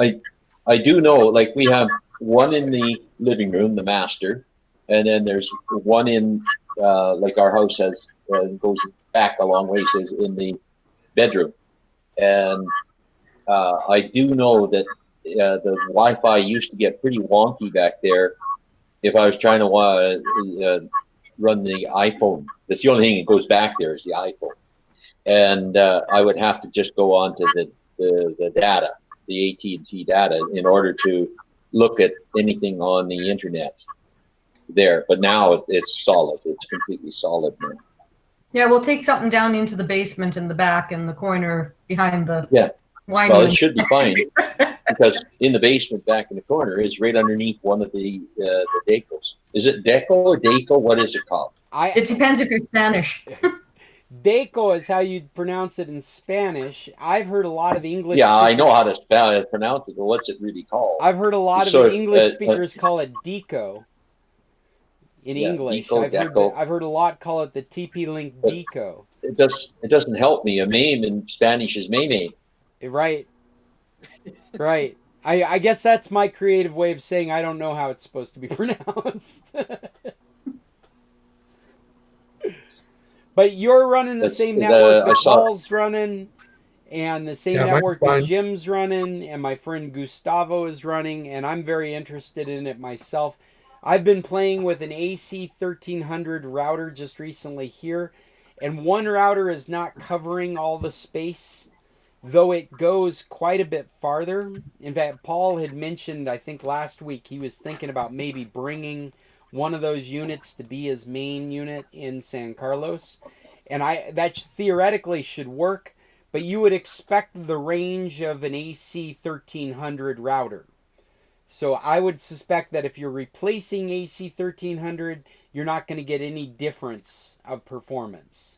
I do know, like, we have one in the living room, the master, and then there's one in like our house has goes back a long ways, is in the bedroom, and I do know that the Wi-Fi used to get pretty wonky back there if I was trying to run the iPhone. That's the only thing that goes back there is the iPhone, and I would have to just go on to the data, the AT&T data, in order to look at anything on the internet there. But now it's solid. It's completely solid now. Yeah, we'll take something down into the basement in the back in the corner behind the Why Well, not? it should be fine because in the basement back in the corner is right underneath one of the decos. Is it deco or deco? What is it called? It depends if you're Spanish. Deco is how you pronounce it in Spanish. I've heard a lot of English Yeah, speakers, I know how to pronounce it, but what's it really called? I've heard a lot of So, English speakers call it deco in yeah, English. deco, deco. I've heard a lot call it the TP-Link But deco. it doesn't help me. A meme in Spanish is meme. Right. Right. I guess that's my creative way of saying I don't know how it's supposed to be pronounced. But you're running the same network that Paul's running, and the same network that Jim's running, and my friend Gustavo is running, and I'm very interested in it myself. I've been playing with an AC 1300 router just recently here, and one router is not covering all the space, though it goes quite a bit farther. In fact, Paul had mentioned, I think last week, he was thinking about maybe bringing one of those units to be his main unit in San Carlos. And that theoretically should work, but you would expect the range of an AC 1300 router. So I would suspect that if you're replacing AC 1300, you're not going to get any difference of performance.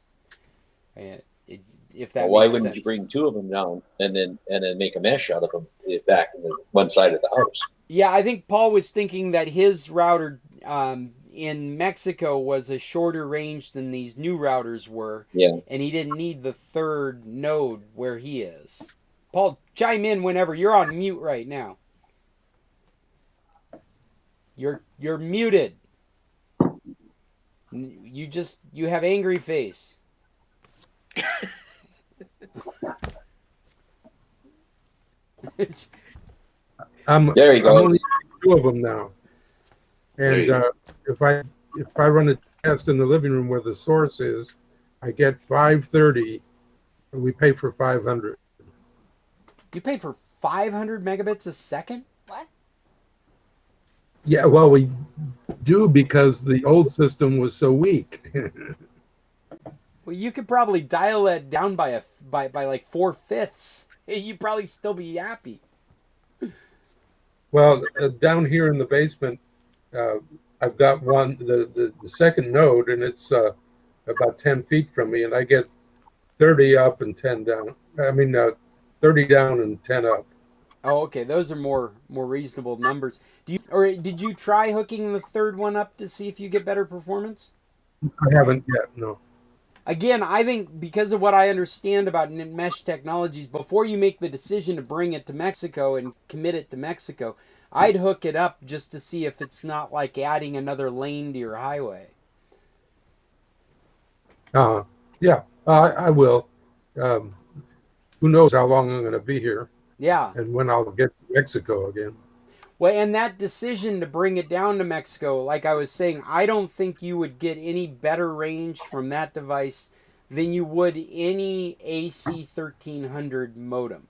If that Why makes wouldn't sense. you bring two of them down and then make a mesh out of them back in the one side of the house? Yeah, I think Paul was thinking that his router in Mexico was a shorter range than these new routers were. Yeah. And he didn't need the third node where he is. Paul, chime in whenever. You're on mute right now. You're muted. You have angry face. There you go. I'm only two of them now, and if I run a test in the living room where the source is, I get 530, and we pay for 500. You pay for 500 megabits a second? What? Yeah, well, we do because the old system was so weak. Well, you could probably dial it down by like 4/5. You'd probably still be happy. Well, down here in the basement, I've got the second node, and it's about 10 feet from me, and I get 30 up and 10 down. 30 down and 10 up. Oh, okay. Those are more reasonable numbers. Did you try hooking the third one up to see if you get better performance? I haven't yet, no. Again, I think because of what I understand about mesh technologies, before you make the decision to bring it to Mexico and commit it to Mexico, I'd hook it up just to see if it's not like adding another lane to your highway. Yeah, I will. Who knows how long I'm going to be here? Yeah. And when I'll get to Mexico again. Well, and that decision to bring it down to Mexico, like I was saying, I don't think you would get any better range from that device than you would any AC 1300 modem.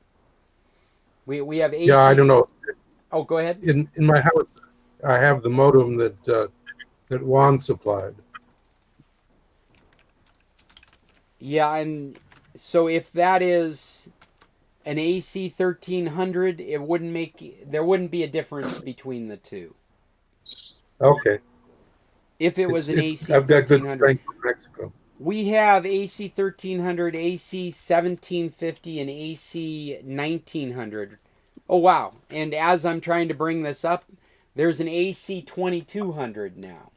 We have AC. Yeah, I don't know. Oh, go ahead. In my house, I have the modem that Juan supplied. Yeah, and so if that is an AC 1300, there wouldn't be a difference between the two. Okay. If it was an AC I've got good 1300. strength in Mexico. We have AC 1300, AC 1750, and AC 1900. Oh, wow. And as I'm trying to bring this up, there's an AC 2200 now.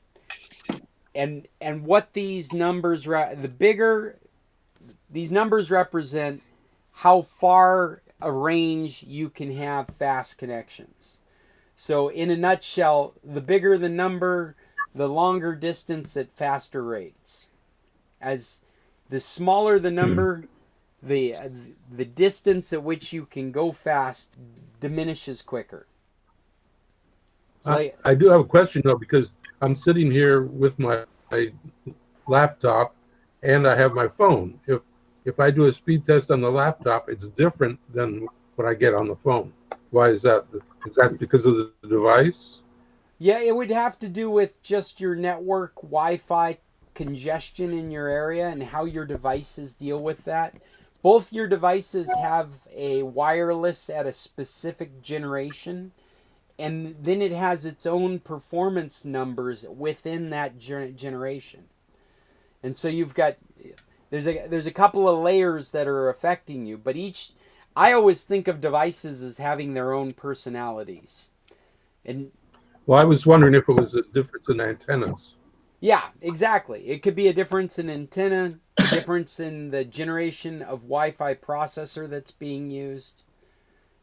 And what these numbers, these numbers represent how far a range you can have fast connections. So in a nutshell, the bigger the number, the longer distance at faster rates. As the smaller the number, the distance at which you can go fast diminishes quicker. I do have a question though, because I'm sitting here with my laptop and I have my phone. If I do a speed test on the laptop, it's different than what I get on the phone. Why is that? Is that because of the device? Yeah, it would have to do with just your network Wi-Fi congestion in your area and how your devices deal with that. both your devices have a wireless at a specific generation, and then it has its own performance numbers within that generation. And so you've got there's a couple of layers that are affecting you, but I always think of devices as having their own personalities. And well, I was wondering if it was a difference in antennas. yeah, exactly. It could be a difference in antenna, a difference in the generation of Wi-Fi processor that's being used.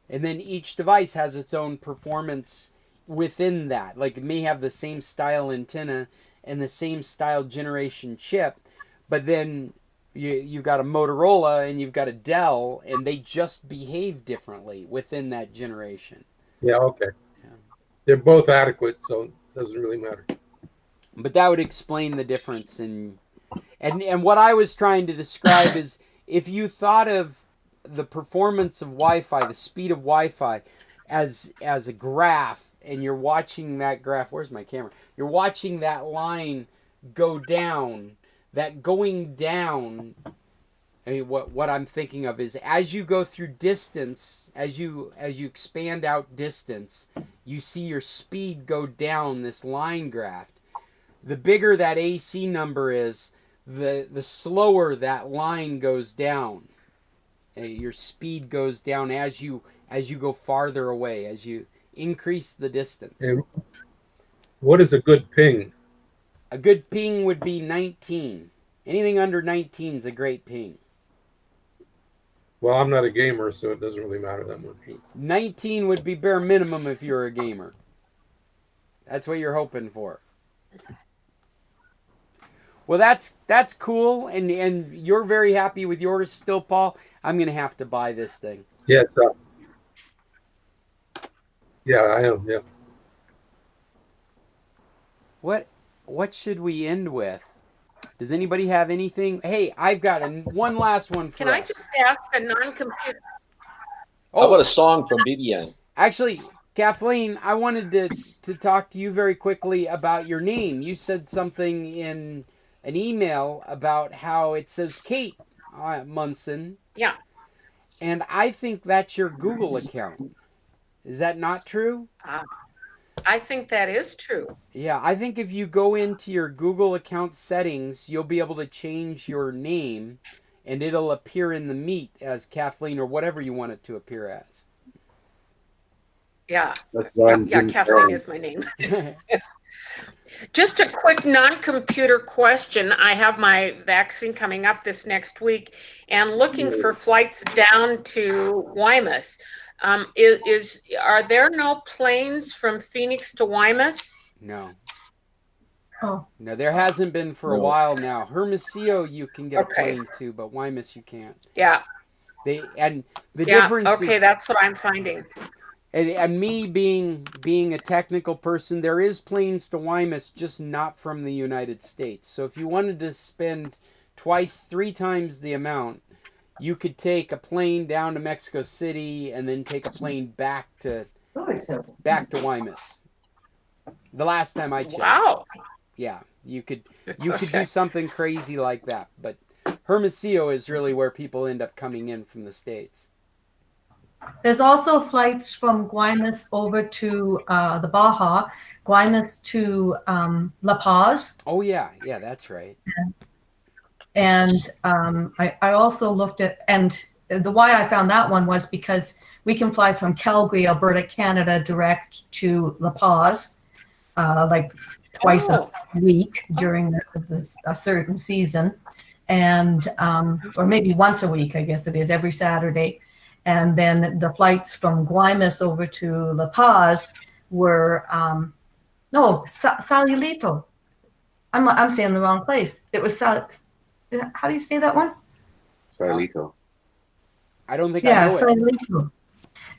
And then each device has its own performance within that. Like it may have the same style antenna and the same style generation chip, but then you've got a Motorola and you've got a Dell, and they just behave differently within that generation. Yeah, okay. Yeah. They're both adequate, so it doesn't really matter. But that would explain the difference in, and what I was trying to describe is if you thought of the performance of Wi-Fi, the speed of Wi-Fi, as a graph, and you're watching that graph. Where's my camera? You're watching that line go down. That going down. I mean, what I'm thinking of is as you go through distance, as you expand out distance, you see your speed go down this line graph. The bigger that AC number is, the slower that line goes down. Your speed goes down as you go farther away, as you increase the distance. And what is a good ping? A good ping would be 19. Anything under 19 is a great ping. Well, I'm not a gamer, so it doesn't really matter that much. 19 would be bare minimum if you're a gamer. That's what you're hoping for. Well, that's cool, and you're very happy with yours still, Paul. I'm gonna have to buy this thing. Yes. Yeah, I am. Yeah. What should we end with? Does anybody have anything? Hey, I've got one last one for us. Can I just ask a non-computer? How about a song from Vivian? Actually, Kathleen, I wanted to talk to you very quickly about your name. You said something in an email about how it says Kate Munson. Yeah. And I think that's your Google account. Is that not true? I think that is true. Yeah, I think if you go into your Google account settings, you'll be able to change your name, and it'll appear in the Meet as Kathleen or whatever you want it to appear as. Yeah. Yeah, Kathleen is my name. Just a quick non-computer question. I have my vaccine coming up this next week, and looking for flights down to Guaymas. Are there no planes from Phoenix to Guaymas? No. Oh. No, there hasn't been for a while now. Hermosillo you can get a plane to, but Guaymas you can't. Yeah. The difference okay, is, that's what I'm finding. And me being a technical person, there is planes to Guaymas, just not from the United States. So if you wanted to spend twice, 3 times the amount, you could take a plane down to Mexico City and then take a plane back to Guaymas. The last time I checked. Wow. Yeah, you could do something crazy like that, but Hermosillo is really where people end up coming in from the States. There's also flights from Guaymas over to the Baja, Guaymas to La Paz. Oh yeah, that's right. And I also looked at, and the why I found that one was because we can fly from Calgary, Alberta, Canada, direct to La Paz, like twice a week during a certain season, and or maybe once a week, I guess it is, every Saturday. And then the flights from Guaymas over to La Paz were Salilito. I'm saying the wrong place. It was how do you say that one? Salilito. I don't think I know it. Salilito.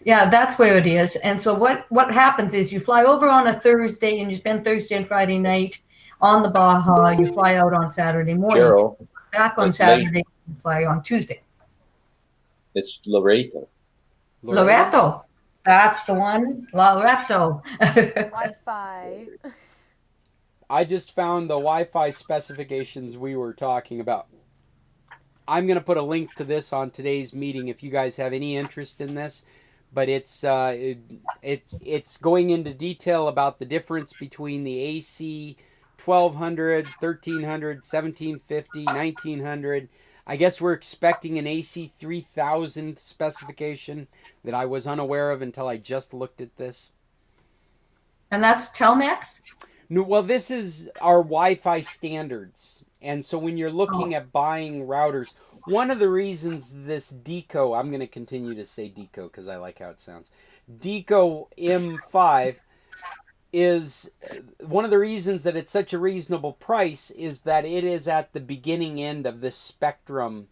Yeah, that's where it is. And so what happens is you fly over on a Thursday and you spend Thursday and Friday night on the Baja. You fly out on Saturday morning. Carol, back on Saturday. You fly on Tuesday. It's Loreto. Loreto. That's the one. Loreto. Wi-Fi. I just found the Wi-Fi specifications we were talking about. I'm going to put a link to this on today's meeting if you guys have any interest in this. But it's going into detail about the difference between the AC 1200, 1300, 1750, 1900. I guess we're expecting an AC 3000 specification that I was unaware of until I just looked at this. And that's Telmex? No, well, this is our Wi-Fi standards. And so when you're looking at buying routers, one of the reasons this Deco, I'm going to continue to say Deco because I like how it sounds, Deco M5 is one of the reasons that it's such a reasonable price is that it is at the beginning end of this spectrum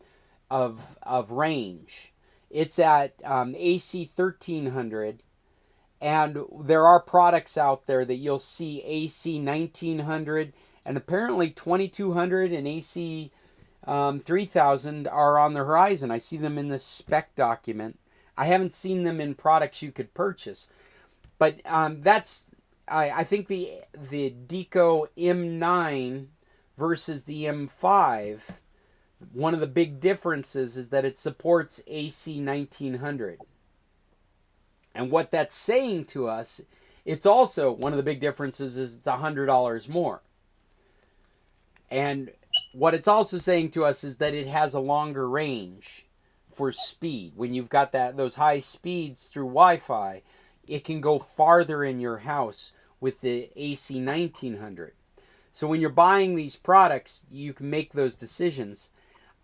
of range. It's at AC 1300. And there are products out there that you'll see AC 1900 and apparently 2200 and AC 3000 are on the horizon. I see them in the spec document. I haven't seen them in products you could purchase. But I think the Deco M9 versus the M5, one of the big differences is that it supports AC 1900. And what that's saying to us, it's also one of the big differences is it's $100 more. And what it's also saying to us is that it has a longer range for speed. When you've got those high speeds through Wi-Fi, it can go farther in your house with the AC 1900. So when you're buying these products, you can make those decisions.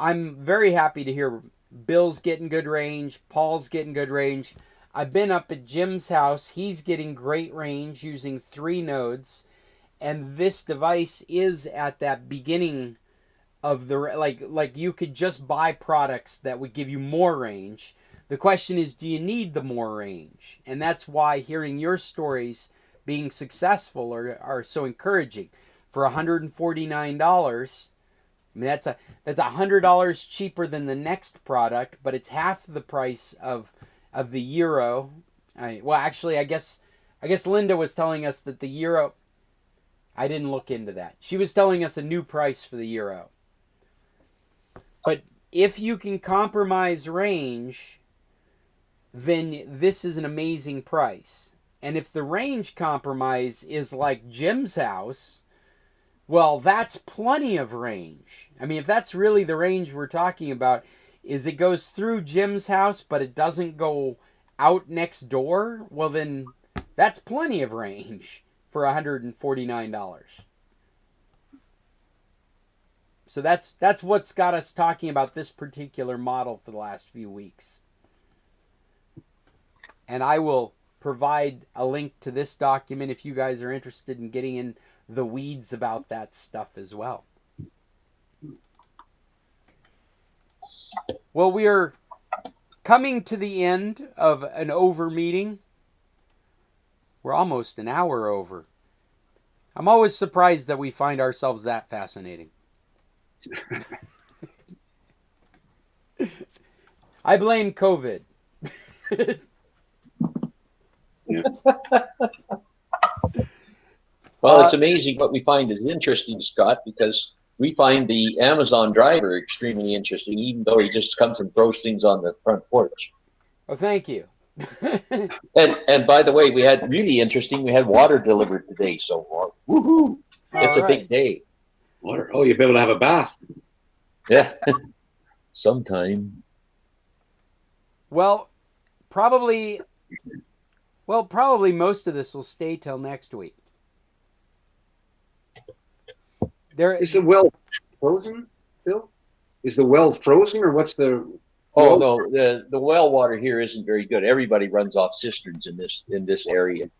I'm very happy to hear Bill's getting good range, Paul's getting good range. I've been up at Jim's house. He's getting great range using 3 nodes. And this device is at that beginning of the, like you could just buy products that would give you more range. The question is, do you need the more range? And that's why hearing your stories being successful are so encouraging. For $149, I mean, that's $100 cheaper than the next product, but it's half the price of the Euro. Well, actually, I guess Linda was telling us that the Euro, I didn't look into that. She was telling us a new price for the Euro. But if you can compromise range, then this is an amazing price. And if the range compromise is like Jim's house, well, that's plenty of range. I mean, if that's really the range we're talking about, is it goes through Jim's house, but it doesn't go out next door, well then that's plenty of range for $149. So that's what's got us talking about this particular model for the last few weeks. And I will provide a link to this document if you guys are interested in getting in the weeds about that stuff as well. Well, we are coming to the end of an over meeting. We're almost an hour over. I'm always surprised that we find ourselves that fascinating. I blame COVID. Well, it's amazing what we find is interesting, Scott, because we find the Amazon driver extremely interesting, even though he just comes and throws things on the front porch. Oh, thank you. And by the way, we had really interesting. We had water delivered today, so woohoo! It's a big day. Water. Oh, you'll be able to have a bath. Yeah, sometime. Well, probably most of this will stay till next week. Is the well frozen, Bill? Is the well frozen, or what's the? Oh no, the well water here isn't very good. Everybody runs off cisterns in this area.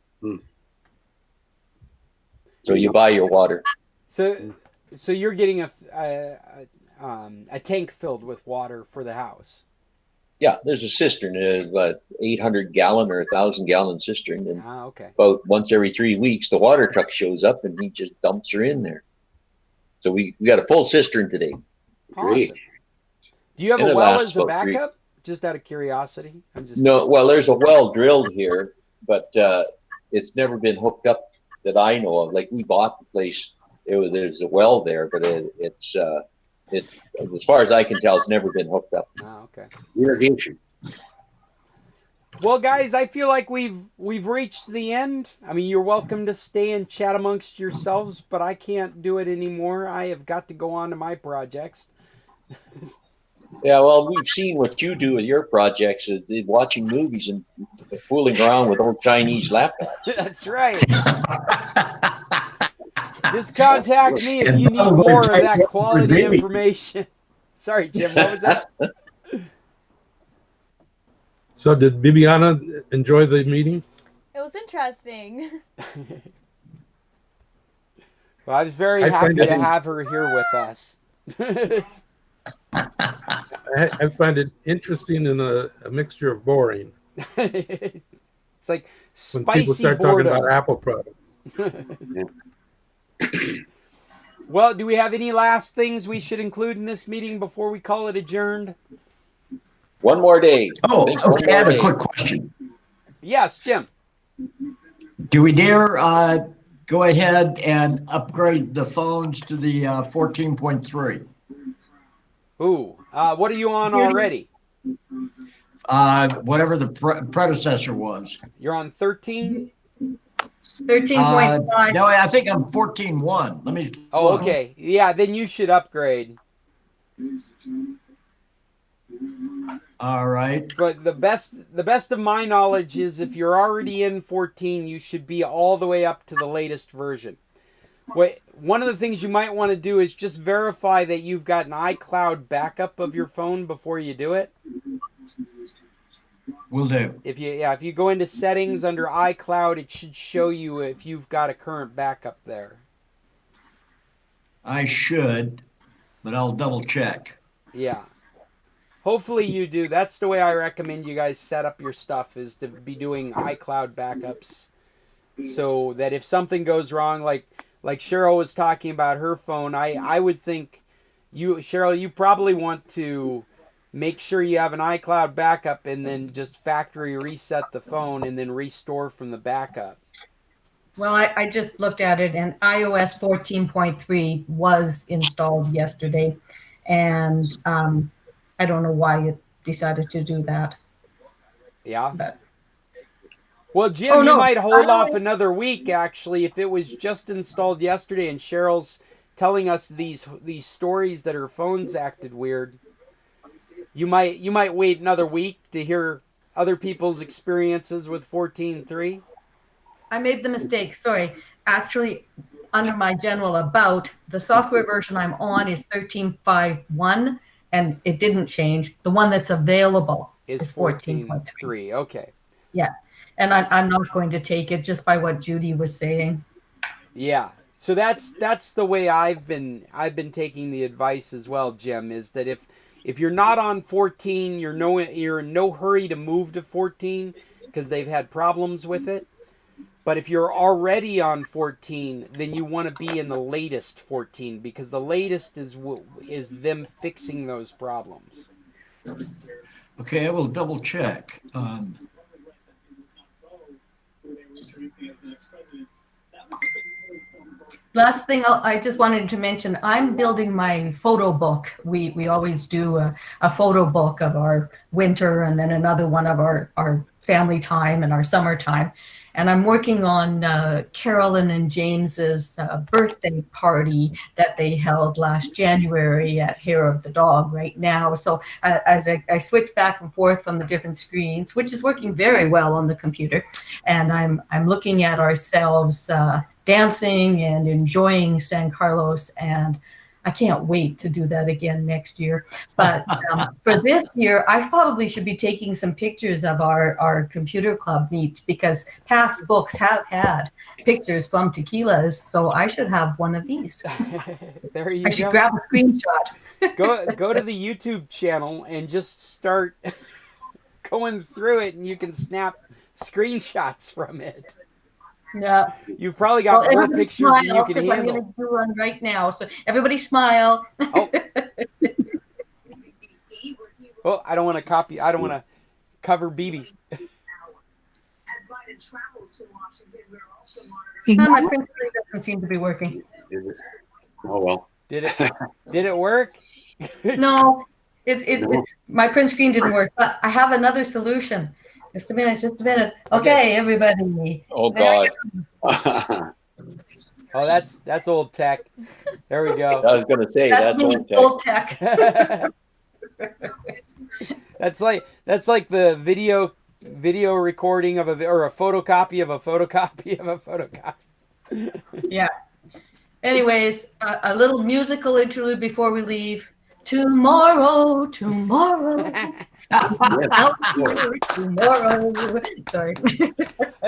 So you buy your water. So you're getting a tank filled with water for the house. Yeah, there's a cistern, 800-gallon or 1,000-gallon cistern, and okay. About once every 3 weeks, the water truck shows up and he just dumps her in there. So we got a full cistern today. Awesome. Do you have a well as a backup? Just out of curiosity, No. Well, there's a well drilled here, but it's never been hooked up that I know of. Like we bought the place, there's a well there, but It, as far as I can tell, it's never been hooked up. Oh, okay. Irrigation. Well, guys, I feel like we've reached the end. I mean, you're welcome to stay and chat amongst yourselves, but I can't do it anymore. I have got to go on to my projects. Yeah, well, we've seen what you do with your projects, watching movies and fooling around with old Chinese laptops. That's right. Just contact me if you need more of that quality information. Sorry, Jim, what was that? So did Bibiana enjoy the meeting? It was interesting. Well, I was very happy to have her here with us. I find it interesting and a mixture of boring. It's like spicy when people start boredom. talking about Apple products. Well, do we have any last things we should include in this meeting before we call it adjourned? One more day. Oh, okay. I have a quick question. Yes, Jim. Do we dare go ahead and upgrade the phones to the 14.3? Ooh, what are you on already? Whatever the predecessor was. You're on 13? 13.5. No, I think I'm 14.1. Let me. Oh, look. okay. Yeah, then you should upgrade. All right. But the best of my knowledge is if you're already in 14, you should be all the way up to the latest version. Wait, one of the things you might want to do is just verify that you've got an iCloud backup of your phone before you do it. Will do. If you go into settings under iCloud, it should show you if you've got a current backup there. I should, but I'll double check. Yeah. Hopefully you do. That's the way I recommend you guys set up your stuff, is to be doing iCloud backups, so that if something goes wrong, like Cheryl was talking about her phone, I would think Cheryl, you probably want to make sure you have an iCloud backup and then just factory reset the phone and then restore from the backup. Well, I just looked at it, and iOS 14.3 was installed yesterday, and I don't know why it decided to do that. Yeah. But, well, Jim, you might hold off another week, actually, if it was just installed yesterday and Cheryl's telling us these stories that her phone's acted weird. You might wait another week to hear other people's experiences with 14.3. I made the mistake. Sorry. Actually, under my general about, the software version I'm on is 13.5.1, and it didn't change. The one that's available is 14.3. Okay. Yeah. And I'm not going to take it just by what Judy was saying. Yeah. So that's the way I've been taking the advice as well, Jim, is that if you're not on 14, you're in no hurry to move to 14 because they've had problems with it. But if you're already on 14, then you want to be in the latest 14 because the latest is them fixing those problems. Okay, I will double check. Last thing I just wanted to mention, I'm building my photo book. We always do a photo book of our winter and then another one of our family time and our summertime. And I'm working on Carolyn and James's birthday party that they held last January at Hair of the Dog right now. So as I switch back and forth from the different screens, which is working very well on the computer, and I'm looking at ourselves dancing and enjoying San Carlos, and I can't wait to do that again next year. But for this year, I probably should be taking some pictures of our computer club meet because past books have had pictures from tequilas, so I should have one of these. There you go. I should grab a screenshot. Go to the YouTube channel and just start going through it, and you can snap screenshots from it. Yeah. You've probably got more pictures than you can handle. I'm going to do one right now. So everybody smile. Oh. Oh, I don't want to copy. I don't want to cover BB. My printer doesn't seem to be working. Oh, well. Did it work? No, it's my print screen didn't work, but I have another solution. Just a minute. Okay, everybody. Oh God. Oh, that's old tech. There we go. I was gonna say that's old tech. That's like the video recording of or a photocopy of a photocopy of a photocopy. Yeah. Anyways, a little musical interlude before we leave. Tomorrow. Tomorrow. Sorry.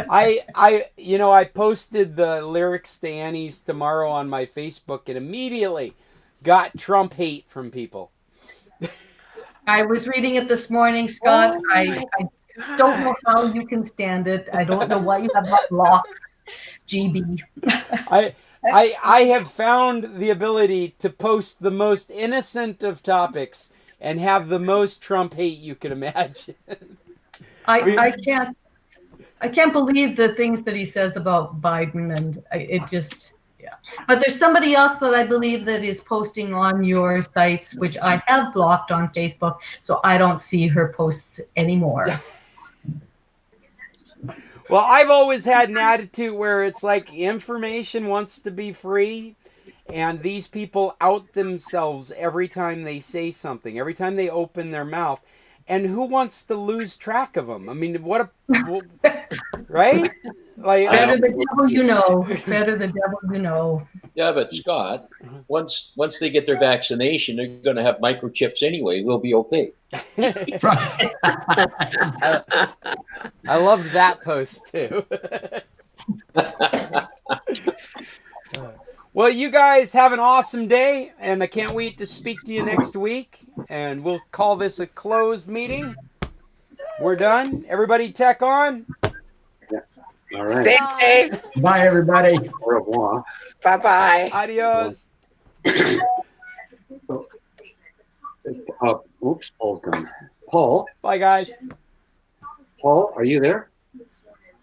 I posted the lyrics to Annie's Tomorrow on my Facebook and immediately got Trump hate from people. I was reading it this morning, Scott. I don't know how you can stand it. I don't know why you have not blocked GB. I have found the ability to post the most innocent of topics and have the most Trump hate you can imagine. I can't believe the things that he says about Biden, and it just, yeah. But there's somebody else that I believe that is posting on your sites, which I have blocked on Facebook, so I don't see her posts anymore. Well, I've always had an attitude where it's like information wants to be free, and these people out themselves every time they say something, every time they open their mouth. And who wants to lose track of them? I mean, right? Like, better the devil you know. Better the devil you know. Yeah, but Scott, once they get their vaccination, they're going to have microchips anyway. We'll be okay. I loved that post too. Well, you guys have an awesome day, and I can't wait to speak to you next week. And we'll call this a closed meeting. We're done. Everybody tech on. Yeah. All right. Stay safe. Bye, everybody. Au revoir. Bye-bye. Adios. Oops, Paul's gone. Paul. Bye, guys. Paul, are you there?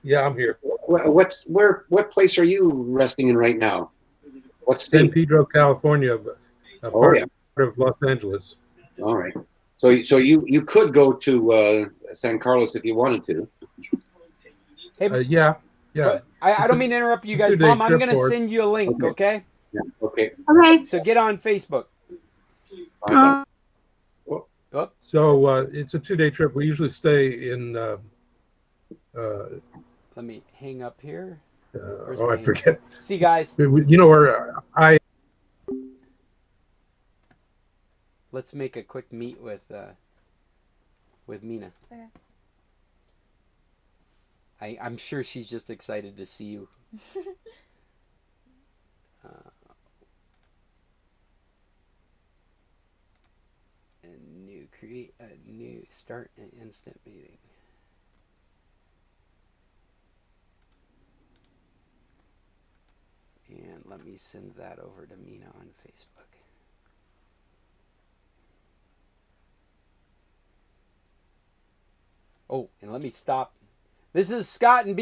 Yeah, I'm here. What place are you resting in right now? What's San Pedro, California, part of Los Angeles. All right. So you could go to San Carlos if you wanted to. Hey, yeah. I don't mean to interrupt you guys, Mom. I'm going to send you a link, okay? Yeah. Okay. Okay. So get on Facebook. So it's a 2-day trip. We usually stay in. Let me hang up here. I forget. See you guys. You know where I. Let's make a quick meet with Mina. Okay. I'm sure she's just excited to see you. Create a new, start an instant meeting. And let me send that over to Mina on Facebook. Oh, and let me stop. This is Scott and B.